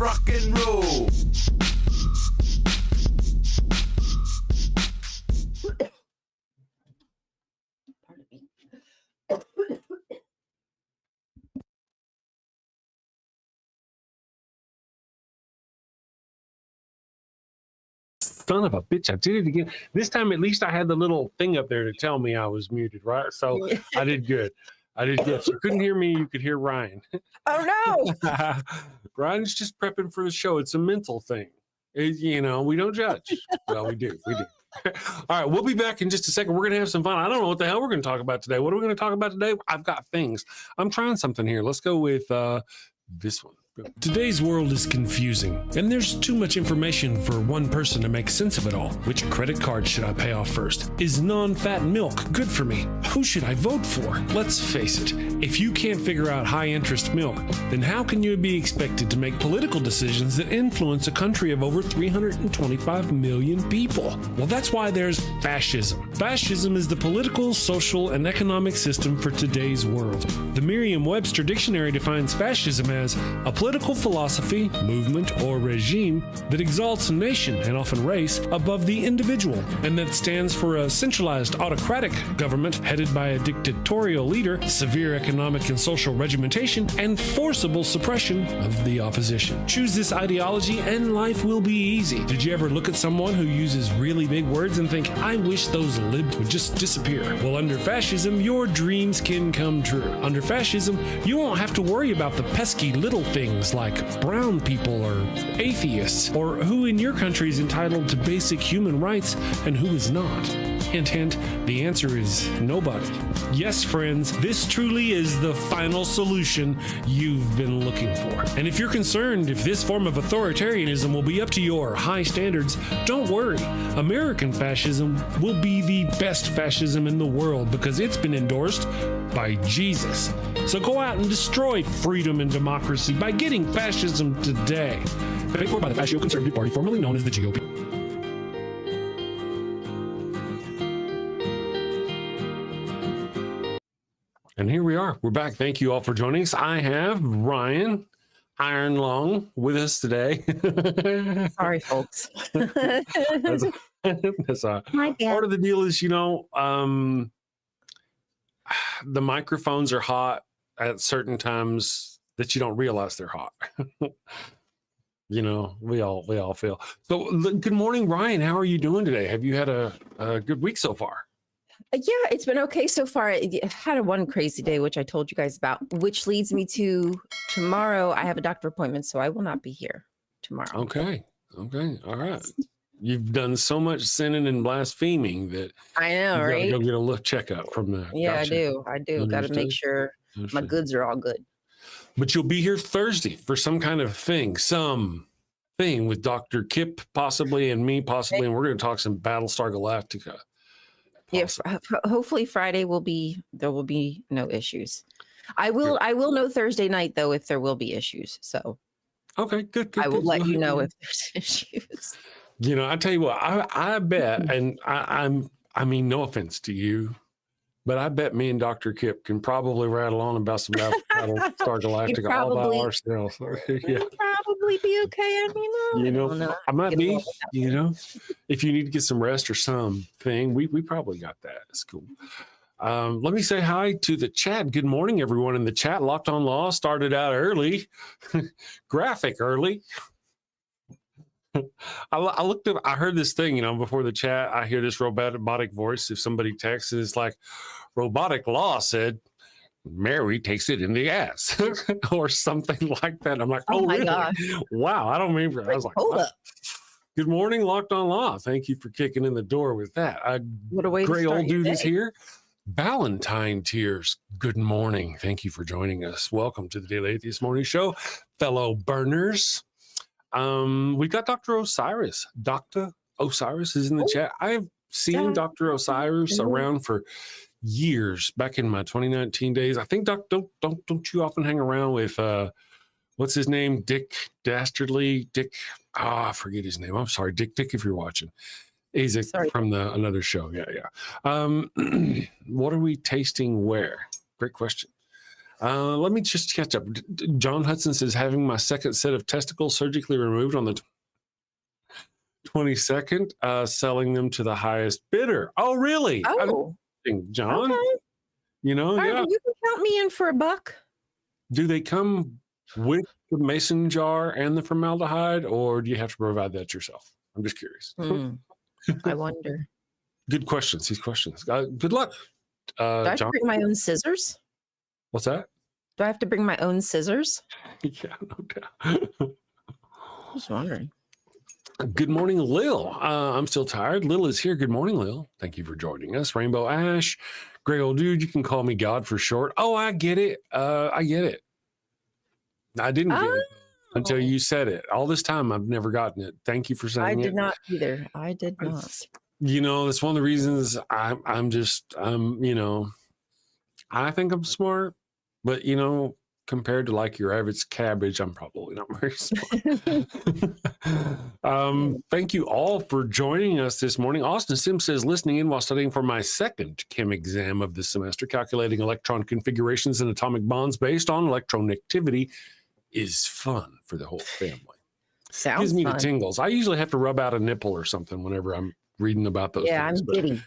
rock and roll. Son of a bitch, I did it again. This time, at least I had the little thing up there to tell me I was muted, right? So I did good. I did good. So you couldn't hear me, you could hear Ryan. Oh, no. Ryan's just prepping for the show. It's a mental thing. You know, we don't judge. Well, we do. We do. All right, we'll be back in just a second. We're going to have some fun. I don't know what the hell we're going to talk about today. What are we going to talk about today? I've got things. I'm trying something here. Let's go with this one. Today's world is confusing, and there's too much information for one person to make sense of it all. Which credit card should I pay off first? Is non-fat milk good for me? Who should I vote for? Let's face it, if you can't figure out high-interest milk, then how can you be expected to make political decisions that influence a country of over 325 million people? Well, that's why there's fascism. Fascism is the political, social, and economic system for today's world. The Merriam-Webster Dictionary defines fascism as a political philosophy, movement, or regime that exalts a nation, and often race, above the individual, and that stands for a centralized autocratic government headed by a dictatorial leader, severe economic and social regimentation, and forcible suppression of the opposition. Choose this ideology and life will be easy. Did you ever look at someone who uses really big words and think, I wish those libs would just disappear? Well, under fascism, your dreams can come true. Under fascism, you won't have to worry about the pesky little things like brown people or atheists, or who in your country is entitled to basic human rights and who is not. Hint, hint, the answer is nobody. Yes, friends, this truly is the final solution you've been looking for. And if you're concerned if this form of authoritarianism will be up to your high standards, don't worry. American fascism will be the best fascism in the world because it's been endorsed by Jesus. So go out and destroy freedom and democracy by getting fascism today. Paid for by the Fascio Conservative Party, formerly known as the GOP. And here we are. We're back. Thank you all for joining us. I have Ryan Iron Long with us today. Sorry, folks. That's My bad. part of the deal is, you know, the microphones are hot at certain times that you don't realize they're hot. You know, we all feel. So good morning, Ryan. How are you doing today? Have you had a good week so far? Yeah, it's been okay so far. I had one crazy day, which I told you guys about, which leads me to tomorrow. I have a doctor appointment, so I will not be here tomorrow. Okay. All right. You've done so much sinning and blaspheming that I know, you right? gotta go get a look checkup from the. Yeah, Gotcha. I do. Got to make sure my goods are all good. But you'll be here Thursday for some kind of thing, with Dr. Kip possibly and me possibly, and we're going to talk some Battlestar Galactica. Yeah, hopefully Friday there will be no issues. I will know Thursday night though if there will be issues. So okay, good. I will let you know if there's issues. You know, I tell you what, I bet, and I mean, no offense to you, but I bet me and Dr. Kip can probably rattle on about some Battlestar Galactica all by ourselves. Yeah. You'll probably be okay. I mean, you know, I might be, you know, if you need to get some rest or something, we probably got that. It's cool. Let me say hi to the chat. Good morning, everyone in the chat. Locked on Law started out early, graphic early. I looked up, I heard this thing, you know, before the chat, I hear this robotic voice. If somebody texts, it's like, Robotic Law said, Mary takes it in the ass or something like that. I'm like, oh my really? God. Wow. I don't remember. I was like, hold up. Good morning, Locked on Law. Thank you for kicking in the door with that. What a way Gray to start old dude your is day. here. Valentine Tears. Good morning. Thank you for joining us. Welcome to the Daily Atheist Morning Show, fellow burners. We've got Dr. Osiris. Dr. Osiris is in the chat. I have seen Dr. Osiris around for years, back in my 2019 days. I think don't you often hang around with what's his name? Dick Dastardly. Dick. I forget his name. I'm sorry, Dick. If you're watching, he's from another show. Yeah. What are we tasting where? Great question. Let me just catch up. John Hudson says, having my second set of testicles surgically removed on the 22nd, selling them to the highest bidder. Oh, really? Oh, John? okay. You know, All right, yeah. well, you can count me in for a buck. Do they come with the mason jar and the formaldehyde, or do you have to provide that yourself? I'm just curious. I wonder. Good questions. These questions. Good luck, Do I have to John. bring my own scissors? What's that? Do I have to bring my own scissors? Yeah, no doubt. Just wondering. Good morning, Lil. I'm still tired. Lil is here. Good morning, Lil. Thank you for joining us. Rainbow Ash, Greg old dude, you can call me God for short. Oh, I get it. I get it. I didn't get it until you said it. All this time, I've never gotten it. Thank you for saying it. I did not either. I did not. You know, that's one of the reasons I'm you know, I think I'm smart, but you know, compared to like your average cabbage, I'm probably not very smart. Thank you all for joining us this morning. Austin Sims says, listening in while studying for my second chem exam of the semester, calculating electron configurations and atomic bonds based on electronegativity is fun for the whole family. Sounds Gives me fun. the tingles. I usually have to rub out a nipple or something whenever I'm reading about those things. I'm giddy.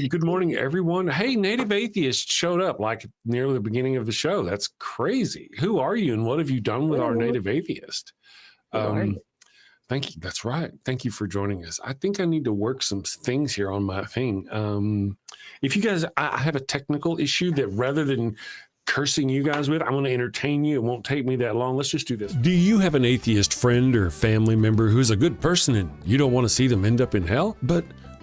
Good morning, everyone. Hey, Native Atheist showed up like near the beginning of the show. That's crazy. Who are you and what have you done with our Native Atheist? Thank you. That's right. Thank you for joining us. I think I need to work some things here on my thing. If you guys, I have a technical issue that rather than cursing you guys with, I want to entertain you. It won't take me that long. Let's just do this. Do you have an atheist friend or family member who's a good person and you don't want to see them end up in hell?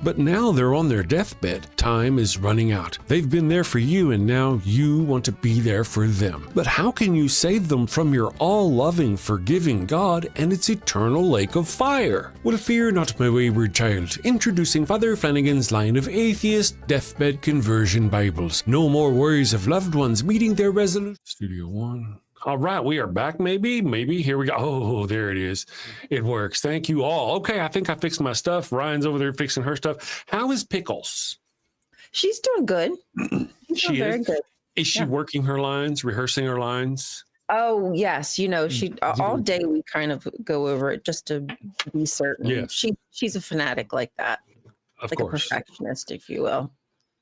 But now they're on their deathbed. Time is running out. They've been there for you, and now you want to be there for them. But how can you save them from your all-loving, forgiving God and its eternal lake of fire? Well, fear not, my wayward child. Introducing Father Flanagan's line of atheist deathbed conversion Bibles. No more worries of loved ones meeting their resolution. Studio One. All right, we are back, maybe. Here we go. Oh, there it is. It works. Thank you all. Okay, I think I fixed my stuff. Ryan's over there fixing her stuff. How is Pickles? She's doing good. She very good. Is she working her lines, rehearsing her lines? Oh, yes. You know, she all day we kind of go over it just to be certain. Yeah. She's a fanatic like that. Of like course. A perfectionist, if you will.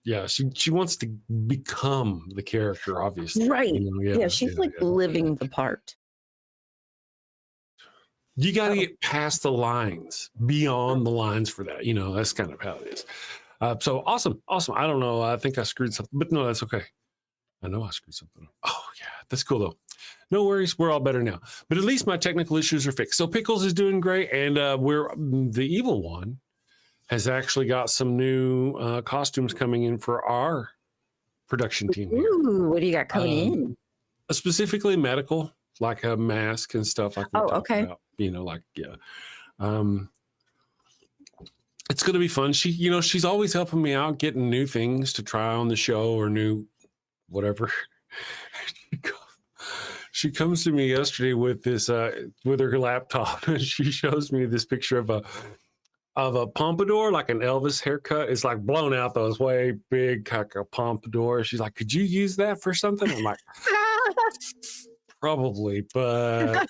Yeah, she wants to become the character, obviously. Right. You know, Yeah, she's living the part. You got to get past the lines, beyond the lines for that. You know, that's kind of how it is. So awesome. I don't know. I think I screwed something, but no, that's okay. I know I screwed something up. Oh, yeah, that's cool, though. No worries. We're all better now. But at least my technical issues are fixed. So Pickles is doing great, and we're the evil one has actually got some new costumes coming in for our production team here. Ooh, what do you got coming in? Specifically medical, like a mask and stuff like that. Okay. About, you know, like, yeah. It's going to be fun. She's always helping me out, getting new things to try on the show or new whatever. She comes to me yesterday with this, with her laptop, and she shows me this picture of a pompadour, like an Elvis haircut. It's like blown out though. It's way big, like a pompadour. She's like, could you use that for something? I'm like, probably, but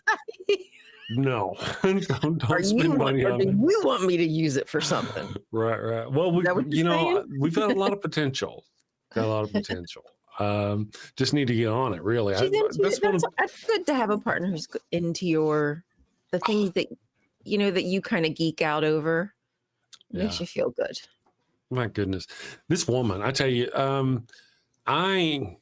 no. don't spend money on it. You want me to use it for something? Right. Well, we've got a lot of potential. Just need to get on it, really. That's good to have a partner who's into the things that that you kind of geek out over. Makes you feel good. My goodness. This woman, I tell you, I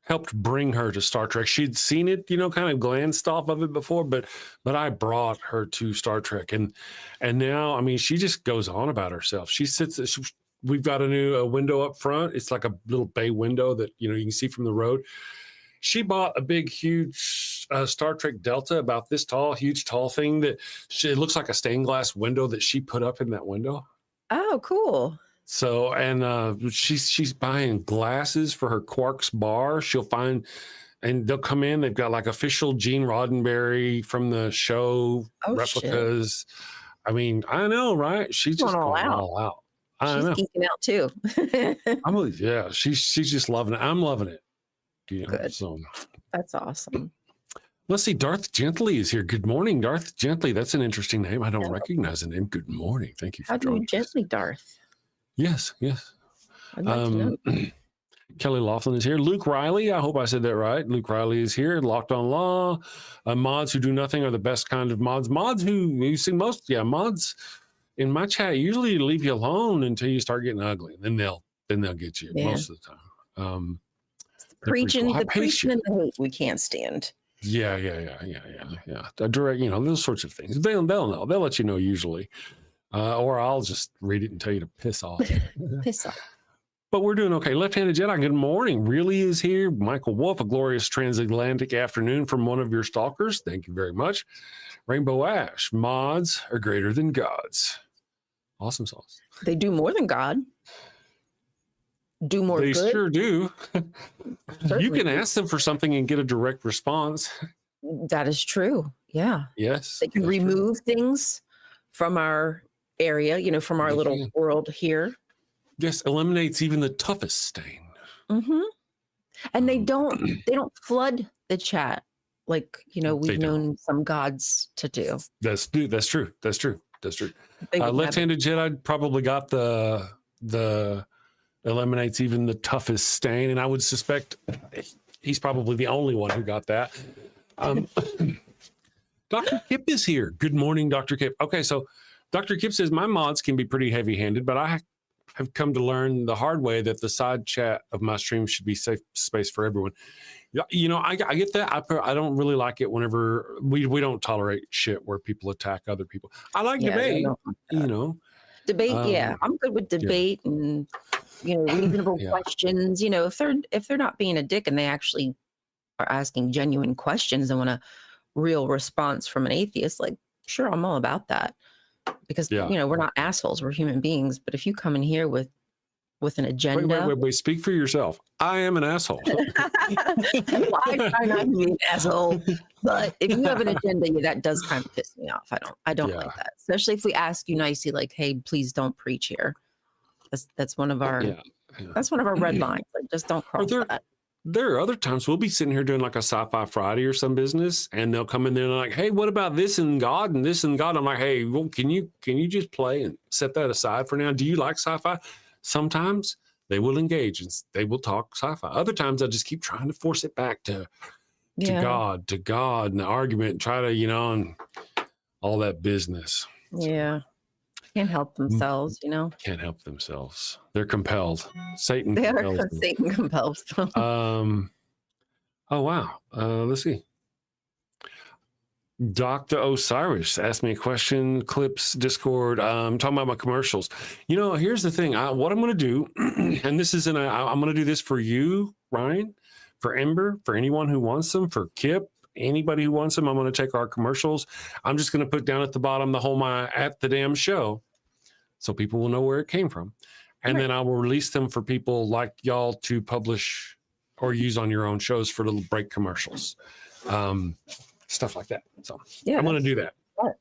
helped bring her to Star Trek. She'd seen it, kind of glanced off of it before, but I brought her to Star Trek. And now, I mean, she just goes on about herself. We've got a new window up front. It's like a little bay window that, you can see from the road. She bought a big, huge Star Trek Delta, about this tall, huge, tall thing it looks like a stained glass window that she put up in that window. Oh, cool. So, and she's buying glasses for her Quarks bar. She'll find, and they'll come in. They've got like official Gene Roddenberry from the show replicas. Shit. I mean, I know, right? She's just going all out. I She's know. geeking out too. Yeah, she's just loving it. I'm loving it. Good. So That's awesome. let's see. Darth Gently is here. Good morning, Darth Gently. That's an interesting name. I don't recognize the name. Good morning. Thank you for How do you joining us. gently, Darth? Yes. I'd like to know. Kelly Laughlin is here. Luke Riley, I hope I said that right. Luke Riley is here. Locked on Law. Mods who do nothing are the best kind of mods. Mods who you see mods in my chat usually leave you alone until you start getting ugly. Then they'll get you most of the time. The preaching and the hate we can't stand. Yeah. Direct, those sorts of things. They'll know. They'll let you know usually. Or I'll just read it and tell you to piss off. Piss off. But we're doing okay. Left-handed Jedi, good morning. Really is here. Michael Wolf, a glorious transatlantic afternoon from one of your stalkers. Thank you very much. Rainbow Ash, mods are greater than gods. Awesome sauce. They do more than God. Do more They good. sure do. You can ask them for something and get a direct response. That is true. Yeah. Yes. They can remove things from our area, from our little world here. Yes, eliminates even the toughest stain. Mm-hmm. And they don't flood the chat like we've known some gods to do. That's true. Left-handed Jedi probably got the eliminates even the toughest stain, and I would suspect he's probably the only one who got that. Dr. Kip is here. Good morning, Dr. Kip. Okay, so Dr. Kip says my mods can be pretty heavy-handed, but I have come to learn the hard way that the side chat of my stream should be safe space for everyone. I get that. I don't really like it whenever we don't tolerate shit where people attack other people. I like debate, Debate, I'm good with debate and reasonable questions. If they're not being a dick and they actually are asking genuine questions and want a real response from an atheist, like sure, I'm all about that. Because we're not assholes, we're human beings. But if you come in here with an agenda, wait, speak for yourself. I am an asshole. Well, I try not to be an asshole, but if you have an agenda, that does kind of piss me off. I don't like that, especially if we ask you nicely, like, "Hey, please don't preach here." That's one of our that's one of our red lines. Like, just don't cross that. There are other times we'll be sitting here doing like a Sci-Fi Friday or some business, and they'll come in there and like, "Hey, what about this and God and this and God?" I'm like, "Hey, well, can you just play and set that aside for now? Do you like sci-fi?" Sometimes they will engage and they will talk sci-fi. Other times I just keep trying to force it back to God, and the argument, and try to, and all that business. Yeah. Can't help themselves, Can't help themselves. They're compelled. Satan compels them. Oh, wow. Let's see. Dr. Osiris asked me a question, clips, Discord, talking about my commercials. Here's the thing. What I'm going to do, and this isn't, I'm going to do this for you, Ryan, for Ember, for anyone who wants them, for Kip, anybody who wants them. I'm going to take our commercials. I'm just going to put down at the bottom the whole at the damn show so people will know where it came from. And then I will release them for people like y'all to publish or use on your own shows for little break commercials. Stuff like that. So I'm going to do that. Smart.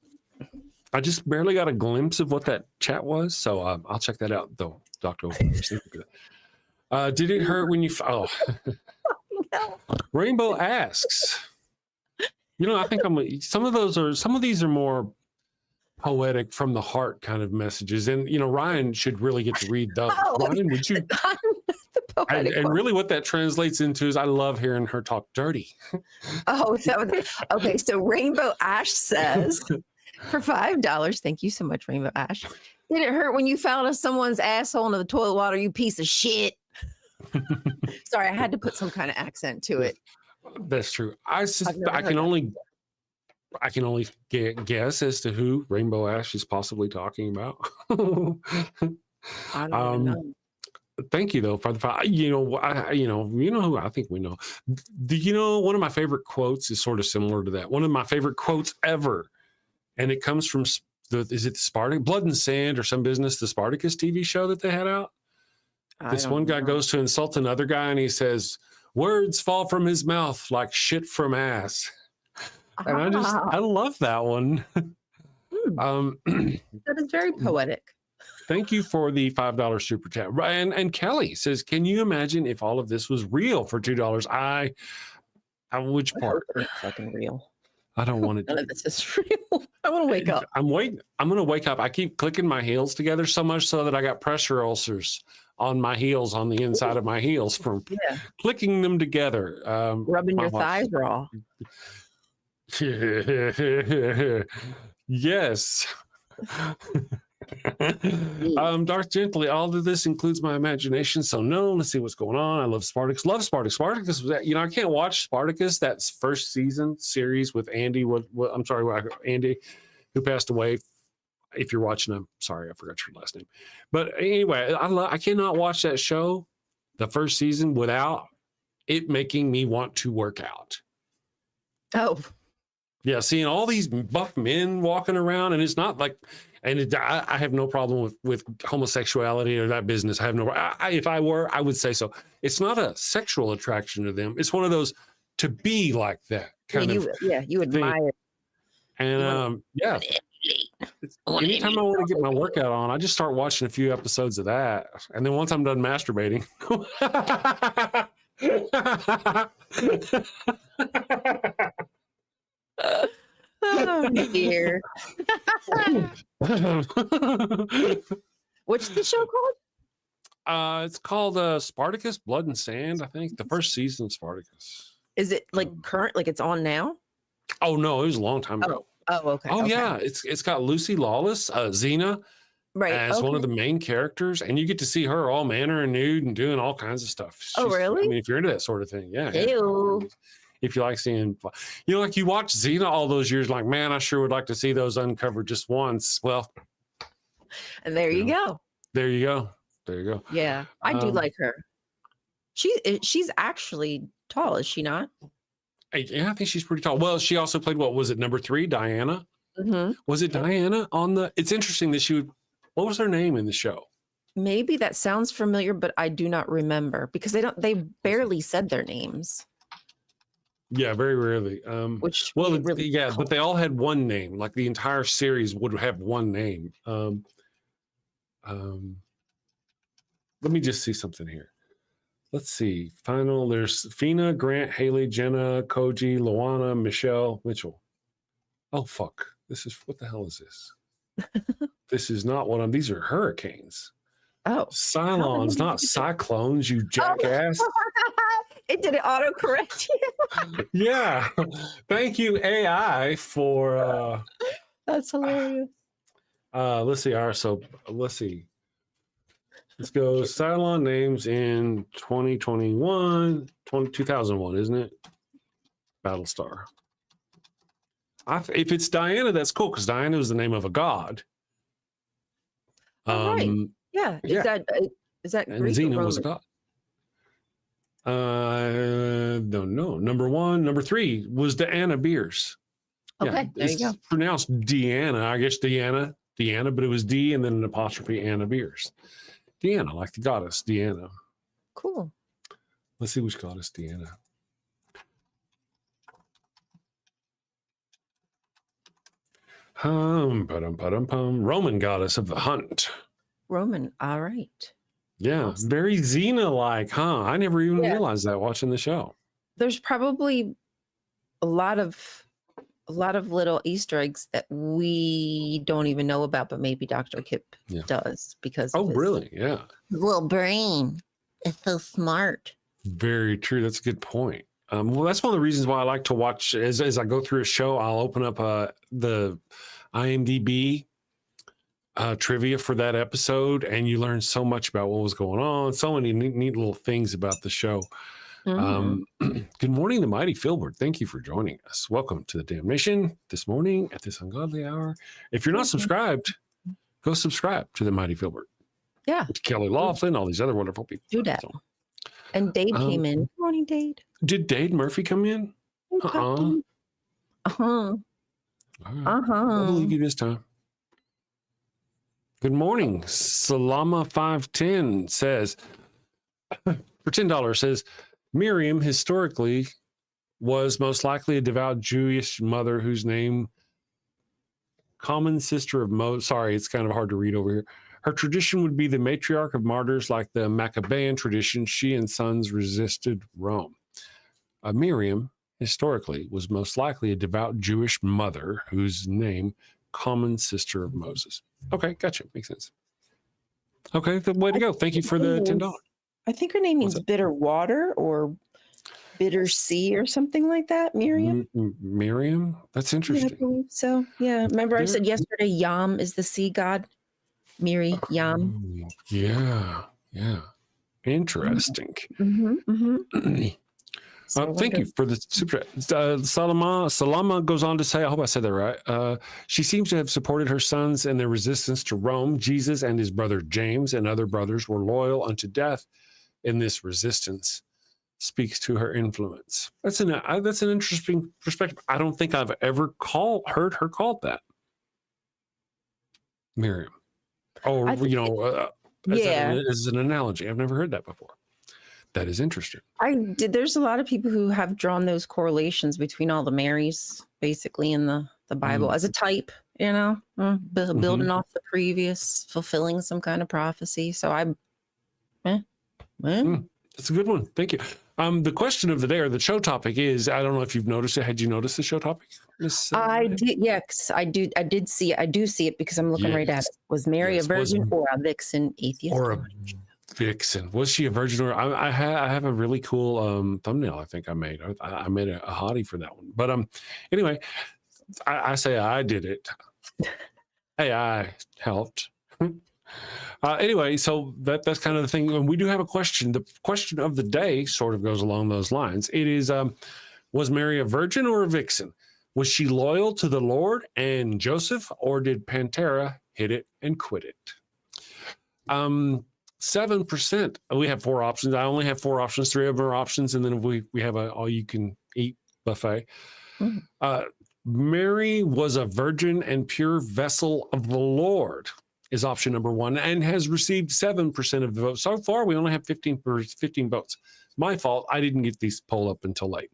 I just barely got a glimpse of what that chat was. So I'll check that out though, Dr. Did it hurt when you, Rainbow asks, I think some of these are more poetic from the heart kind of messages. And, Ryan should really get to read those. Ryan, would you? And really what that translates into is I love hearing her talk dirty. Okay. So Rainbow Ash says, for $5, thank you so much, Rainbow Ash. Did it hurt when you found someone's asshole into the toilet water, you piece of shit? Sorry, I had to put some kind of accent to it. That's true. I can only guess as to who Rainbow Ash is possibly talking about. I don't know. Thank you though for the who I think we know. One of my favorite quotes is sort of similar to that. One of my favorite quotes ever, and it comes from is it Spartacus, Blood and Sand, or some business, the Spartacus TV show that they had out. This one guy goes to insult another guy, and he says, "Words fall from his mouth like shit from ass." And I love that one. That is very poetic. Thank you for the $5 super chat. And Kelly says, can you imagine if all of this was real for $2? Which I hope part? it ain't fucking real. I don't want it None to. of this is real. I want to wake up. I'm going to wake up. I keep clicking my heels together so much so that I got pressure ulcers on my heels, on the inside of my heels from clicking them together. Rubbing your thighs raw. Yes. Dark Gently, all of this includes my imagination, so no. Let's see what's going on. I love Spartacus. Spartacus was, I can't watch Spartacus, that first season series with Andy. Andy, who passed away. If you're watching, I'm sorry, I forgot your last name. But anyway, I cannot watch that show, the first season, without it making me want to work out. Oh. Yeah, seeing all these buff men walking around, and it's not like, I have no problem with homosexuality or that business. I have no. If I were, I would say so. It's not a sexual attraction to them. It's one of those to be like that kind of. You admire. And anytime I want to get my workout on, I just start watching a few episodes of that, and then once I'm done masturbating. Oh dear. What's the show called? It's called Spartacus Blood and Sand, I think. The first season of Spartacus. Is it like current, like it's on now? Oh no, it was a long time ago. Oh, okay. Oh, okay. Yeah, it's got Lucy Lawless, Xena, as one of the main characters, and you get to see her all manner and nude and doing all kinds of stuff. Really? I mean, if you're into that sort of thing, yeah. Ew. If you like seeing, like you watch Xena all those years, like, man, I sure would like to see those uncovered just once. Well, and there you go. There you go. There you go. Yeah, I do like her. She's actually tall, is she not? Yeah, I think she's pretty tall. Well, she also played, what was it, number 3, Diana? Mm-hmm. Was it Diana on the? It's interesting that she would. What was her name in the show? Maybe that sounds familiar, but I do not remember because they barely said their names. Yeah, very rarely. Which really but they all had one name. Like the entire series would have one name. Let me just see something here. Let's see. Final. There's Fina, Grant, Haley, Jenna, Koji, Luana, Michelle, Mitchell. Oh fuck! What the hell is this? This is not what I'm. These are hurricanes. Oh, Cylons, not cyclones. You jackass. It didn't autocorrect you. Yeah. Thank you, AI, for that's hilarious. Let's see. All right, so let's see. Let's go Cylon names in 2021, 2001, isn't it? Battlestar. If it's Diana, that's cool, because Diana was the name of a god. Right. Yeah. Is that and Greek Xena was a god. No. Number 1, number 3 was Deanna Beers. Okay, there you go. Pronounced Deanna, I guess Deanna, but it was D and then an apostrophe Anna Beers. Deanna, like the goddess Deanna. Cool. Let's see which goddess Deanna. Roman goddess of the hunt. Roman, all right. Yeah, awesome. Very Xena-like, huh? I never even realized that watching the show. There's probably a lot of little Easter eggs that we don't even know about, but maybe Dr. Kip does because really? Yeah. Little brain. It's so smart. Very true. That's a good point. Well, that's one of the reasons why I like to watch as I go through a show. I'll open up the IMDb trivia for that episode, and you learn so much about what was going on. So many neat little things about the show. Mm-hmm. Good morning, the mighty Filbert. Thank you for joining us. Welcome to the Damnation this morning at this ungodly hour. If you're not subscribed, go subscribe to the mighty Filbert. Yeah. With Kelly Laughlin, all these other wonderful people. Do that. So, and Dade came in. Good morning, Dade. Did Dade Murphy come in? Uh-huh. Right. I believe you this time. Good morning. Salama510 says, for $10, says, Miriam historically was most likely a devout Jewish mother whose name, common sister of Moses. Sorry, it's kind of hard to read over here. Her tradition would be the matriarch of martyrs like the Maccabean tradition. She and sons resisted Rome. Miriam, historically, was most likely a devout Jewish mother whose name, common sister of Moses. Okay, gotcha. Makes sense. Okay, the way to go. Thank you for the $10. I think her name means bitter water or bitter sea or something like that. Miriam. Miriam? That's interesting. Yeah, I believe so. Yeah. Remember I said yesterday, Yam is the sea god. Miri, Yam. Yeah. Interesting. Thank you for the super chat. Salama goes on to say, I hope I said that right. She seems to have supported her sons in their resistance to Rome. Jesus and his brother James and other brothers were loyal unto death in this resistance. Speaks to her influence. That's an interesting perspective. I don't think I've ever heard her called that. Miriam. Or, as an analogy. I've never heard that before. That is interesting. There's a lot of people who have drawn those correlations between all the Marys, basically, in the Bible as a type, building off the previous, fulfilling some kind of prophecy. So that's a good one. Thank you. The question of the day, or the show topic, is, I don't know if you've noticed it. Had you noticed the show topic? I did. Yes, I did see it. I do see it because I'm looking right at it. Was Mary a virgin or a vixen atheist? Or a vixen? Was she a virgin? Or I have a really cool thumbnail. I think I made. I made a hottie for that one. But anyway, I say I did it. AI helped. Anyway, so that's kind of the thing. And we do have a question. The question of the day sort of goes along those lines. It is, was Mary a virgin or a vixen? Was she loyal to the Lord and Joseph, or did Pantera hit it and quit it? 7%. We have 4 options. I only have 4 options. 3 of them are options, and then we have a all-you-can-eat buffet. Mary was a virgin and pure vessel of the Lord is option number 1, and has received 7% of the vote. So far, we only have 15 votes. My fault. I didn't get these poll up until late.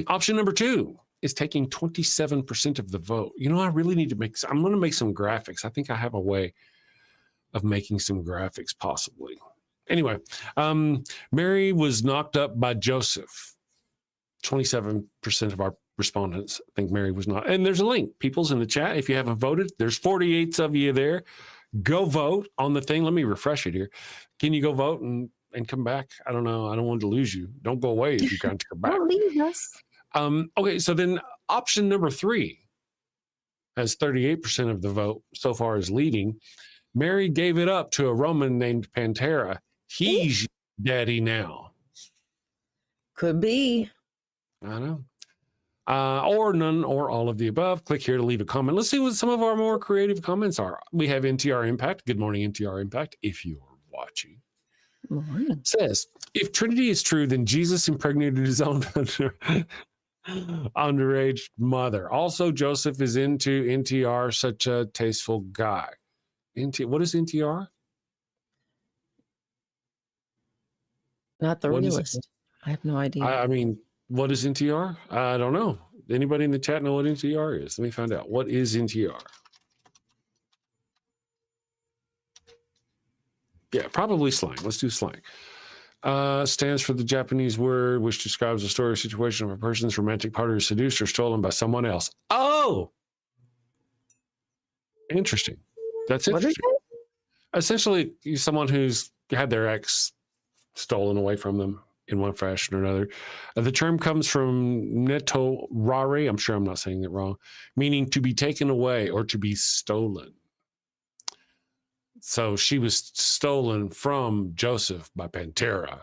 Option number 2 is taking 27% of the vote. I really need to I'm going to make some graphics. I think I have a way of making some graphics possibly. Anyway, Mary was knocked up by Joseph. 27% of our respondents think Mary was not. And there's a link, people's in the chat. If you haven't voted, there's 48 of you there. Go vote on the thing. Let me refresh it here. Can you go vote and come back? I don't know. I don't want to lose you. Don't go away if you can't come back. Don't leave us. Okay, so then option number 3 has 38% of the vote so far is leading. Mary gave it up to a Roman named Pantera. He's daddy now. Could be. I know. Or none or all of the above. Click here to leave a comment. Let's see what some of our more creative comments are. We have NTR Impact. Good morning, NTR Impact, if you're watching. Morning. Says, if Trinity is true, then Jesus impregnated his own underage mother. Also, Joseph is into NTR, such a tasteful guy. What is NTR? Not the realist. I have no idea. I mean, what is NTR? I don't know. Anybody in the chat know what NTR is? Let me find out. What is NTR? Yeah, probably slang. Let's do slang. Stands for the Japanese word which describes a story or situation of a person's romantic partner is seduced or stolen by someone else. Oh! Interesting. That's interesting. Essentially, someone who's had their ex stolen away from them in one fashion or another. The term comes from netorare, I'm sure I'm not saying it wrong, meaning to be taken away or to be stolen. So she was stolen from Joseph by Pantera.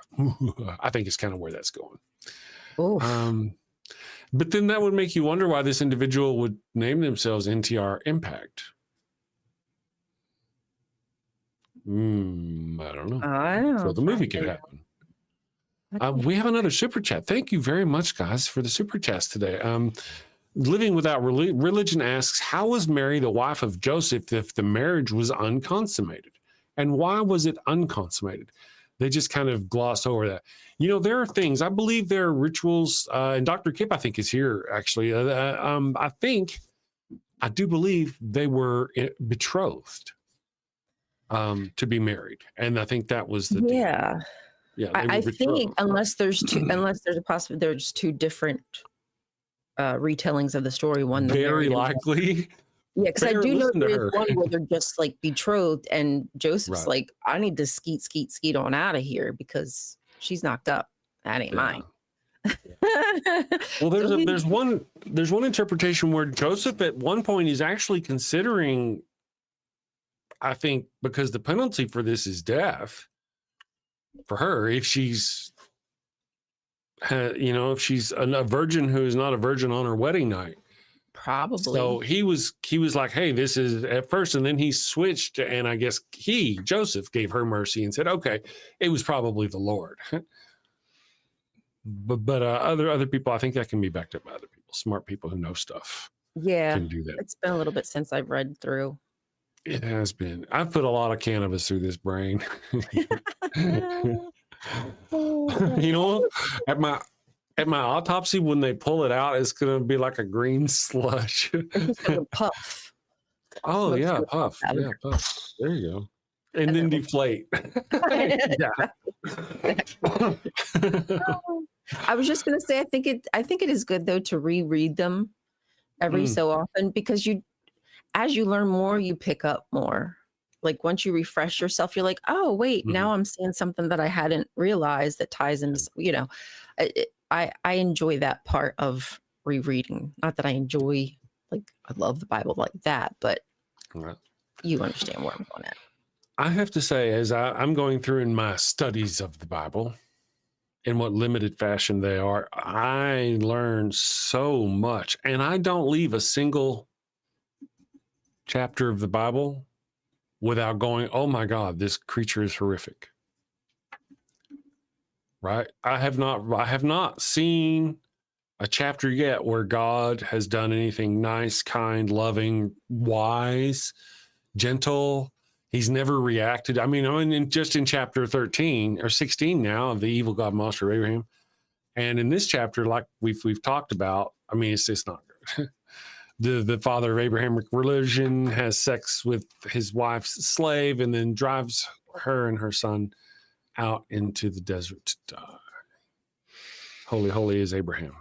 I think it's kind of where that's going. But then that would make you wonder why this individual would name themselves NTR Impact. I don't know. So the movie could happen. We have another super chat. Thank you very much, guys, for the super chats today. Living Without Religion asks, how was Mary the wife of Joseph if the marriage was unconsummated? And why was it unconsummated? They just kind of gloss over that. There are things, I believe there are rituals, and Dr. Kip, I think, is here, actually. I do believe they were betrothed. to be married. And I think that was the deal. Yeah. Yeah. I think unless there's a possibility, there's two different retellings of the story. One, very likely. Yeah, because I do know there's one where they're just like betrothed, and Joseph's like, I need to skeet on out of here because she's knocked up. That ain't mine. Well, there's one interpretation where Joseph at one point is actually considering, I think, because the penalty for this is death for her if she's if she's a virgin who is not a virgin on her wedding night. Probably. So he was like, hey, this is at first, and then he switched, and I guess Joseph gave her mercy and said, okay, it was probably the Lord. but other people, I think that can be backed up by other people, smart people who know stuff. Yeah, can do that. It's been a little bit since I've read through. It has been. I've put a lot of cannabis through this brain. At my autopsy, when they pull it out, it's going to be like a green slush. It's going to puff. Oh, yeah, puff. Yeah, puff. There you go. And then deflate. I was just going to say, I think it is good, though, to reread them every so often, because as you learn more, you pick up more. Like once you refresh yourself, you're like, oh, wait, now I'm seeing something that I hadn't realized that ties into, I enjoy that part of rereading. Not that I enjoy, I love the Bible like that, but you understand where I'm going at. I have to say, as I'm going through in my studies of the Bible, in what limited fashion they are, I learn so much. And I don't leave a single chapter of the Bible without going, oh my God, this creature is horrific. Right? I have not seen a chapter yet where God has done anything nice, kind, loving, wise, gentle. He's never reacted. I mean, just in chapter 13 or 16 now of the evil God monster of Abraham. And in this chapter, like we've talked about, I mean, it's just not good. The father of Abrahamic religion has sex with his wife's slave and then drives her and her son out into the desert to die. Holy, holy is Abraham.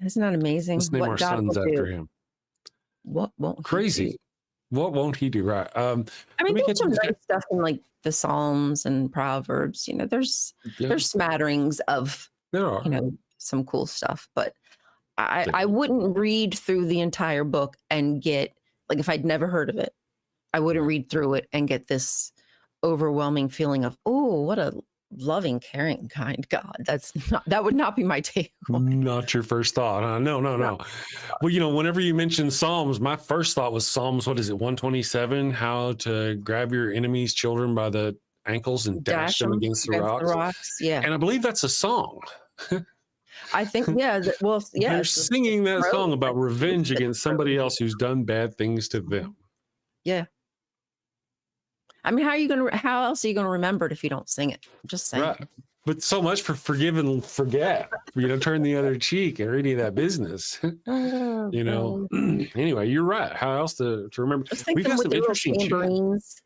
Isn't that amazing? Let's name our sons after him. What won't crazy? He do? What won't he do? Right. I mean, there's some nice stuff in like the Psalms and Proverbs. There's smatterings of some cool stuff, but I wouldn't read through the entire book and get, like, if I'd never heard of it, I wouldn't read through it and get this overwhelming feeling of, oh, what a loving, caring, kind God. That would not be my take. Not your first thought, huh? No. Well, whenever you mention Psalms, my first thought was Psalms, 127, how to grab your enemy's children by the ankles and dash them against the rocks. Yeah. And I believe that's a song. I think, yeah. They're singing that song about revenge against somebody else who's done bad things to them. Yeah. I mean, how else are you going to remember it if you don't sing it? I'm just saying. Right. But so much for forgive and forget, turn the other cheek or any of that business. Anyway, you're right. How else to remember? We've got some interesting tambourines.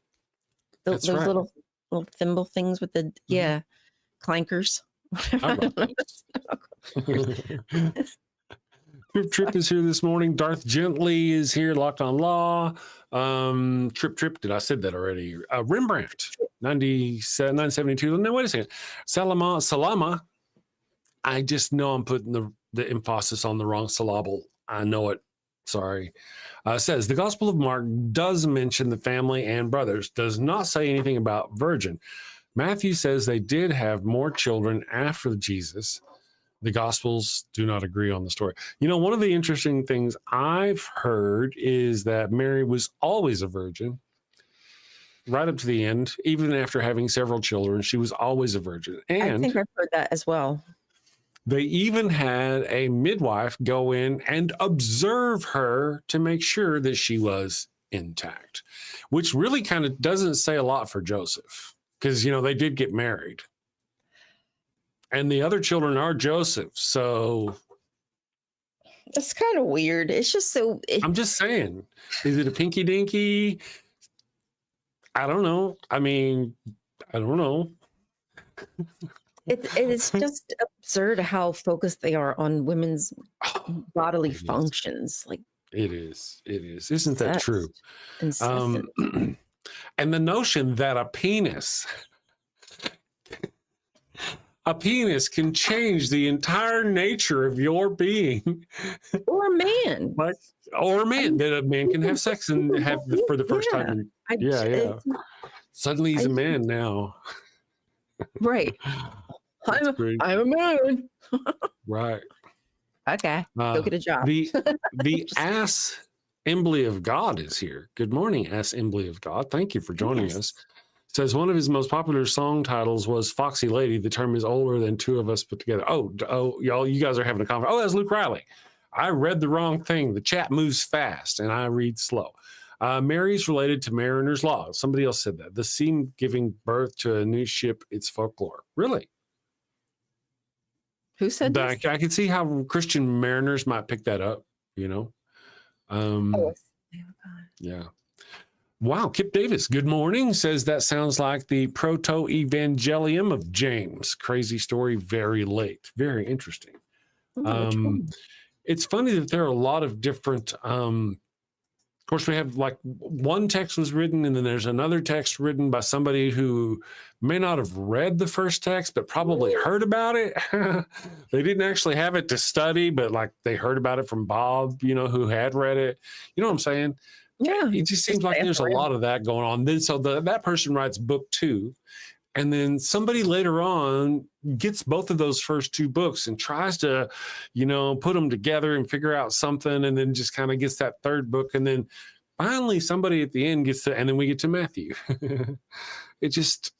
Those little thimble things with the, clankers. Trip is here this morning. Darth Gently is here, Locked on Law. Trip, did I said that already? Rembrandt, 972. No, wait a second. Salama. I just know I'm putting the emphasis on the wrong syllable. I know it. Sorry. Says the Gospel of Mark does mention the family and brothers, does not say anything about virgin. Matthew says they did have more children after Jesus. The Gospels do not agree on the story. One of the interesting things I've heard is that Mary was always a virgin right up to the end. Even after having several children, she was always a virgin. And I think I've heard that as well. They even had a midwife go in and observe her to make sure that she was intact, which really kind of doesn't say a lot for Joseph because, they did get married. And the other children are Joseph. So that's kind of weird. It's just so. I'm just saying, is it a pinky dinky? I don't know. I mean, I don't know. It's just absurd how focused they are on women's bodily functions. Like it is. Isn't that true? Incessant. And the notion that a penis can change the entire nature of your being, or a man, or a man, that a man can have sex and have for the first time. Suddenly he's a man now. Right. I'm a man. Right. Okay. Go get a job. The ass Embley of God is here. Good morning, ass Embley of God. Thank you for joining us. Says one of his most popular song titles was Foxy Lady. The term is older than two of us put together. Oh, y'all, you guys are having a conversation. Oh, that's Luke Riley. I read the wrong thing. The chat moves fast and I read slow. Mary's related to Mariner's Law. Somebody else said that. The sea giving birth to a new ship, it's folklore. Really? Who said that? I can see how Christian mariners might pick that up, you know? Yeah. Wow. Kip Davis, good morning. Says that sounds like the proto-evangelium of James. Crazy story, very late. Very interesting. It's funny that there are a lot of different, of course, we have like one text was written and then there's another text written by somebody who may not have read the first text, but probably heard about it. They didn't actually have it to study, but like they heard about it from Bob, you know, who had read it. You know what I'm saying? Yeah. It just seems like there's a lot of that going on. Then so that person writes book 2. And then somebody later on gets both of those first 2 books and tries to, you know, put them together and figure out something, and then just kind of gets that third book. And then finally somebody at the end gets to, and then we get to Matthew. It just,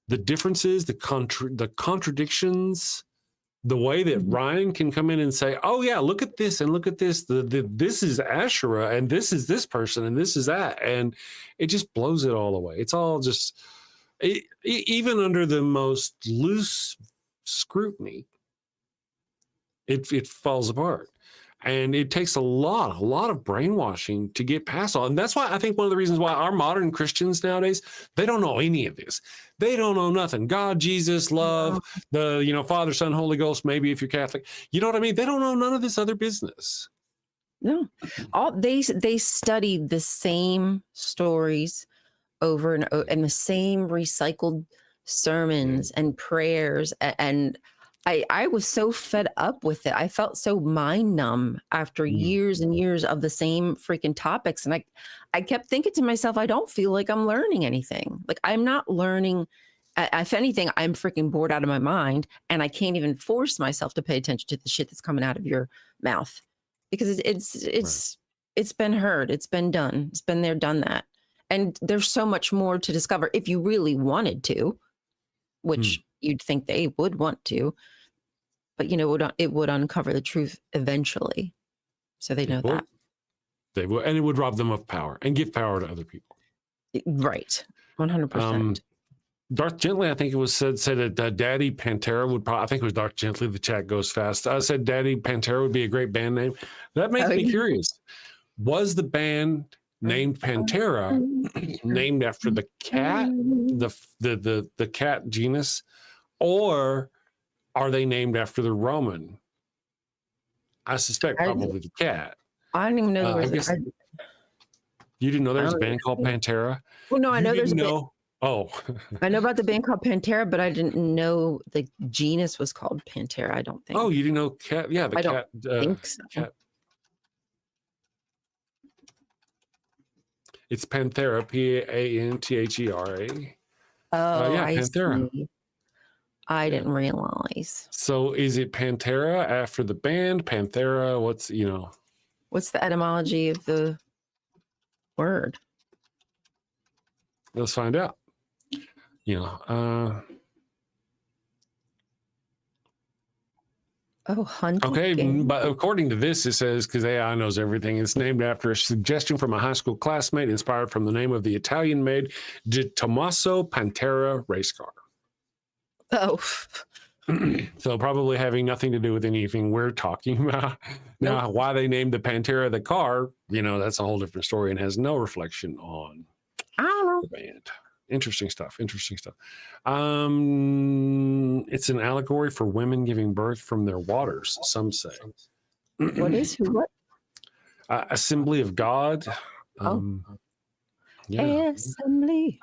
the differences, the contradictions, the way that Ryan can come in and say, oh yeah, look at this and look at this. This is Asherah and this is this person and this is that. And it just blows it all away. It's all just, even under the most loose scrutiny, it falls apart. And it takes a lot of brainwashing to get past all. And that's why I think one of the reasons why our modern Christians nowadays, they don't know any of this. They don't know nothing. God, Jesus, love, the, you know, Father, Son, Holy Ghost, maybe if you're Catholic. You know what I mean? They don't know none of this other business. No. They study the same stories over and over, and the same recycled sermons and prayers, and I was so fed up with it. I felt so mind numb after years and years of the same freaking topics. And I kept thinking to myself, I don't feel like I'm learning anything. Like I'm not learning. If anything, I'm freaking bored out of my mind, and I can't even force myself to pay attention to the shit that's coming out of your mouth, because it's been heard. It's been done. It's been there, done that. And there's so much more to discover if you really wanted to, which you'd think they would want to. But, you know, it would uncover the truth eventually. So they know that. They will. And it would rob them of power and give power to other people. Right. 100%. Darth Gently, I think it was said that Daddy Pantera would probably, I think it was Darth Gently, the chat goes fast. I said Daddy Pantera would be a great band name. That makes me curious. Was the band named Pantera named after the cat, the cat genus, or are they named after the Roman? I suspect probably the cat. I didn't even know there was you didn't know there was a band called Pantera? Well, no, I know there's a band. Oh. I know about the band called Pantera, but I didn't know the genus was called Pantera, I don't think. Oh, you didn't know cat? Yeah, the I cat. don't think so. Cat. It's Panthera, Panthera. Oh, yeah, Panthera. See. I didn't realize. So is it Pantera after the band? Panthera, what's, you know? What's the etymology of the word? Let's find out. You know, hunting. Okay, game. but according to this, it says, because AI knows everything, it's named after a suggestion from a high school classmate inspired from the name of the Italian-made Di Tommaso Pantera race car. Oh. So probably having nothing to do with anything we're talking about. Now, why they named the Pantera the car, you know, that's a whole different story and has no reflection on band. Interesting stuff. Interesting stuff. It's an allegory for women giving birth from their waters, some say. What is who? What? Assembly of God. Yeah.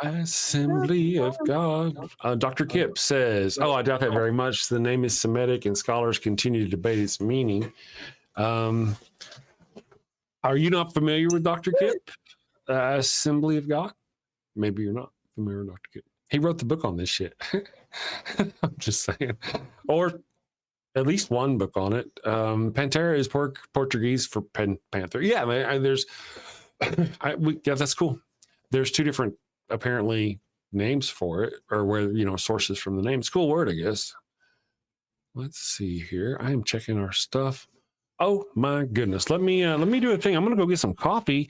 Assembly of God. Dr. Kip says, I doubt that very much. The name is Semitic and scholars continue to debate its meaning. Are you not familiar with Dr. Kip? Assembly of God? Maybe you're not familiar with Dr. Kip. He wrote the book on this shit. I'm just saying. Or at least one book on it. Pantera is Portuguese for panther. Yeah, man, there's... yeah, that's cool. There's two different, apparently, names for it, or where, sources from the name. It's a cool word, I guess. Let's see here. I am checking our stuff. Oh my goodness. Let me do a thing. I'm gonna go get some coffee.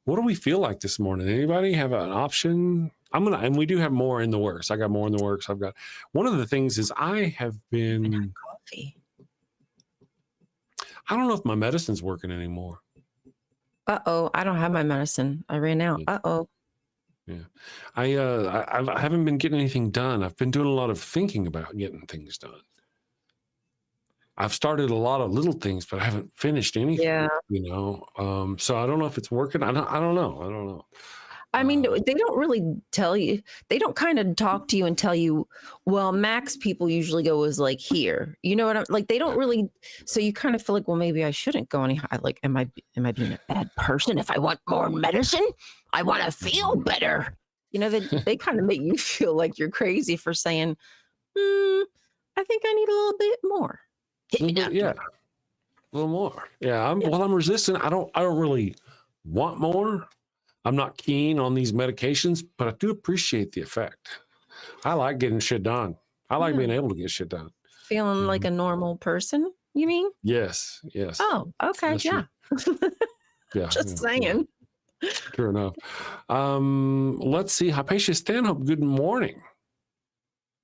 What do we feel like this morning? Anybody have an option? And we do have more in the works. I got more in the works. I've got one of the things is I have been coffee. I don't know if my medicine's working anymore. Uh-oh, I don't have my medicine. I ran out. Uh-oh. Yeah. I haven't been getting anything done. I've been doing a lot of thinking about getting things done. I've started a lot of little things, but I haven't finished anything. Yeah. So I don't know if it's working. I don't know. I mean, they don't really tell you. They don't kind of talk to you and tell you, well, max people usually go is like here. You know what I'm like? They don't really. So you kind of feel like, well, maybe I shouldn't go any higher. Like, am I being a bad person if I want more medicine? I want to feel better. They kind of make you feel like you're crazy for saying, I think I need a little bit more. Yeah, a little more. Yeah, I'm resistant. I don't really want more. I'm not keen on these medications, but I do appreciate the effect. I like getting shit done. I like being able to get shit done. Feeling like a normal person, you mean? Yes. Oh, okay. That's yeah. Yeah. Just saying. Yeah. True enough. Let's see. Hypatia Stanhope, good morning.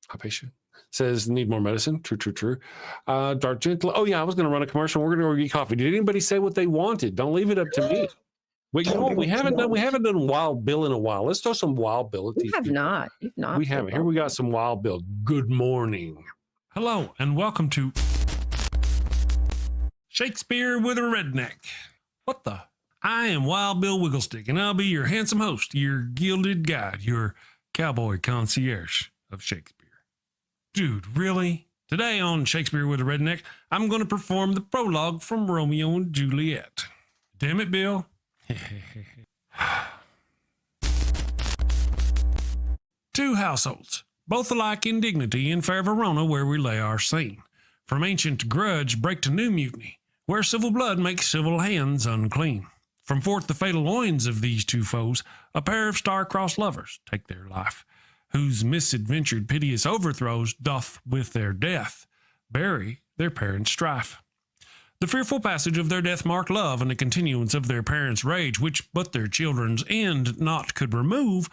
Hypatia says, need more medicine. True. Dark Gentle. Oh, yeah, I was going to run a commercial. We're going to go get coffee. Did anybody say what they wanted? Don't leave it up to me. Wait, you know what? We haven't done Wild Bill in a while. Let's throw some Wild Bill. You've not. We haven't. Here we got some Wild Bill. Good morning. Hello, and welcome to Shakespeare with a Redneck. What the? I am Wild Bill Wigglestick, and I'll be your handsome host, your gilded guide, your cowboy concierge of Shakespeare. Dude, really? Today on Shakespeare with a Redneck, I'm going to perform the prologue from Romeo and Juliet. Damn it, Bill. Two households, both alike in dignity in fair Verona, where we lay our scene. From ancient grudge break to new mutiny, where civil blood makes civil hands unclean. From forth the fatal loins of these two foes, a pair of star-crossed lovers take their life, whose misadventured piteous overthrows doth with their death bury their parents' strife. The fearful passage of their death-marked love and the continuance of their parents' rage, which but their children's end not could remove,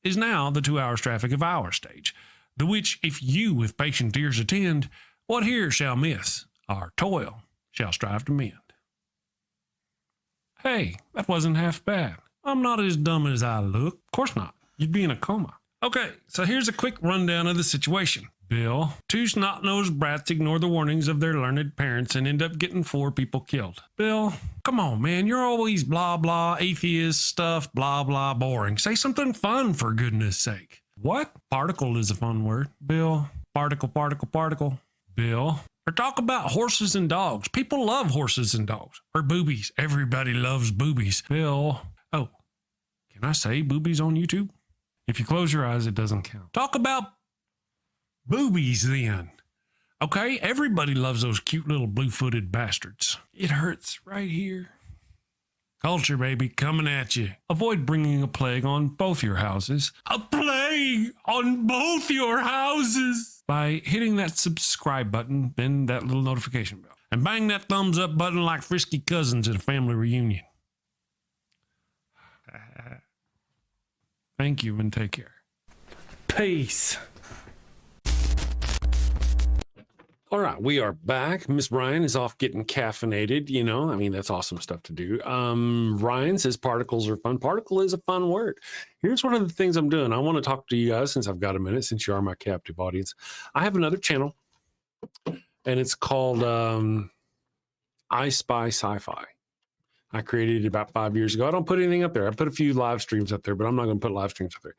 is now the 2 hours traffic of our stage, the which if you with patient ears attend, what here shall miss, our toil shall strive to mend. Hey, that wasn't half bad. I'm not as dumb as I look. Of course not. You'd be in a coma. Okay, so here's a quick rundown of the situation. Bill, two snot-nosed brats ignore the warnings of their learned parents and end up getting 4 people killed. Bill, come on, man, you're always blah, blah, atheist stuff, blah, blah, boring. Say something fun, for goodness sake. What? Particle is a fun word. Bill, particle. Bill, or talk about horses and dogs. People love horses and dogs. Or boobies. Everybody loves boobies. Bill, oh, can I say boobies on YouTube? If you close your eyes, it doesn't count. Talk about boobies then. Okay, everybody loves those cute little blue-footed bastards. It hurts right here. Culture, baby, coming at you. Avoid bringing a plague on both your houses. A plague on both your houses! By hitting that subscribe button, then that little notification bell. And bang that thumbs up button like frisky cousins at a family reunion. Thank you and take care. Peace. All right, we are back. Miss Ryan is off getting caffeinated. You know, I mean, that's awesome stuff to do. Ryan says particles are fun. Particle is a fun word. Here's one of the things I'm doing. I want to talk to you guys since I've got a minute, since you are my captive audience. I have another channel, and it's called I Spy Sci-Fi. I created it about 5 years ago. I don't put anything up there. I put a few live streams up there, but I'm not going to put live streams up there.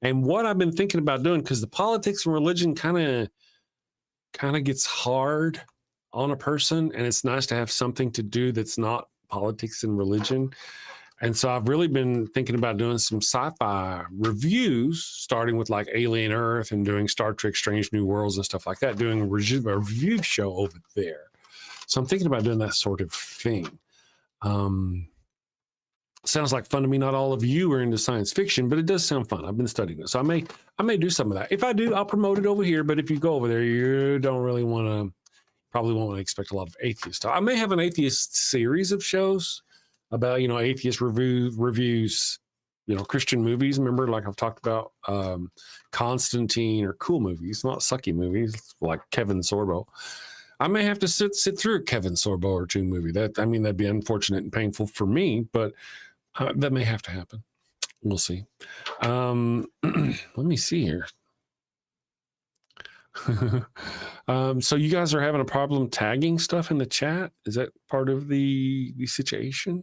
And what I've been thinking about doing, because the politics and religion kind of gets hard on a person, and it's nice to have something to do that's not politics and religion. And so I've really been thinking about doing some sci-fi reviews, starting with like Alien Earth and doing Star Trek Strange New Worlds and stuff like that, doing a review show over there. So I'm thinking about doing that sort of thing. Sounds like fun to me. Not all of you are into science fiction, but it does sound fun. I've been studying it. So I may do some of that. If I do, I'll promote it over here. But if you go over there, you don't really probably won't expect a lot of atheist talk. I may have an atheist series of shows about, atheist reviews, Christian movies. Remember, like I've talked about Constantine, or cool movies, not sucky movies like Kevin Sorbo. I may have to sit through a Kevin Sorbo or two movie. That'd be unfortunate and painful for me, but that may have to happen. We'll see. Let me see here. So you guys are having a problem tagging stuff in the chat? Is that part of the situation?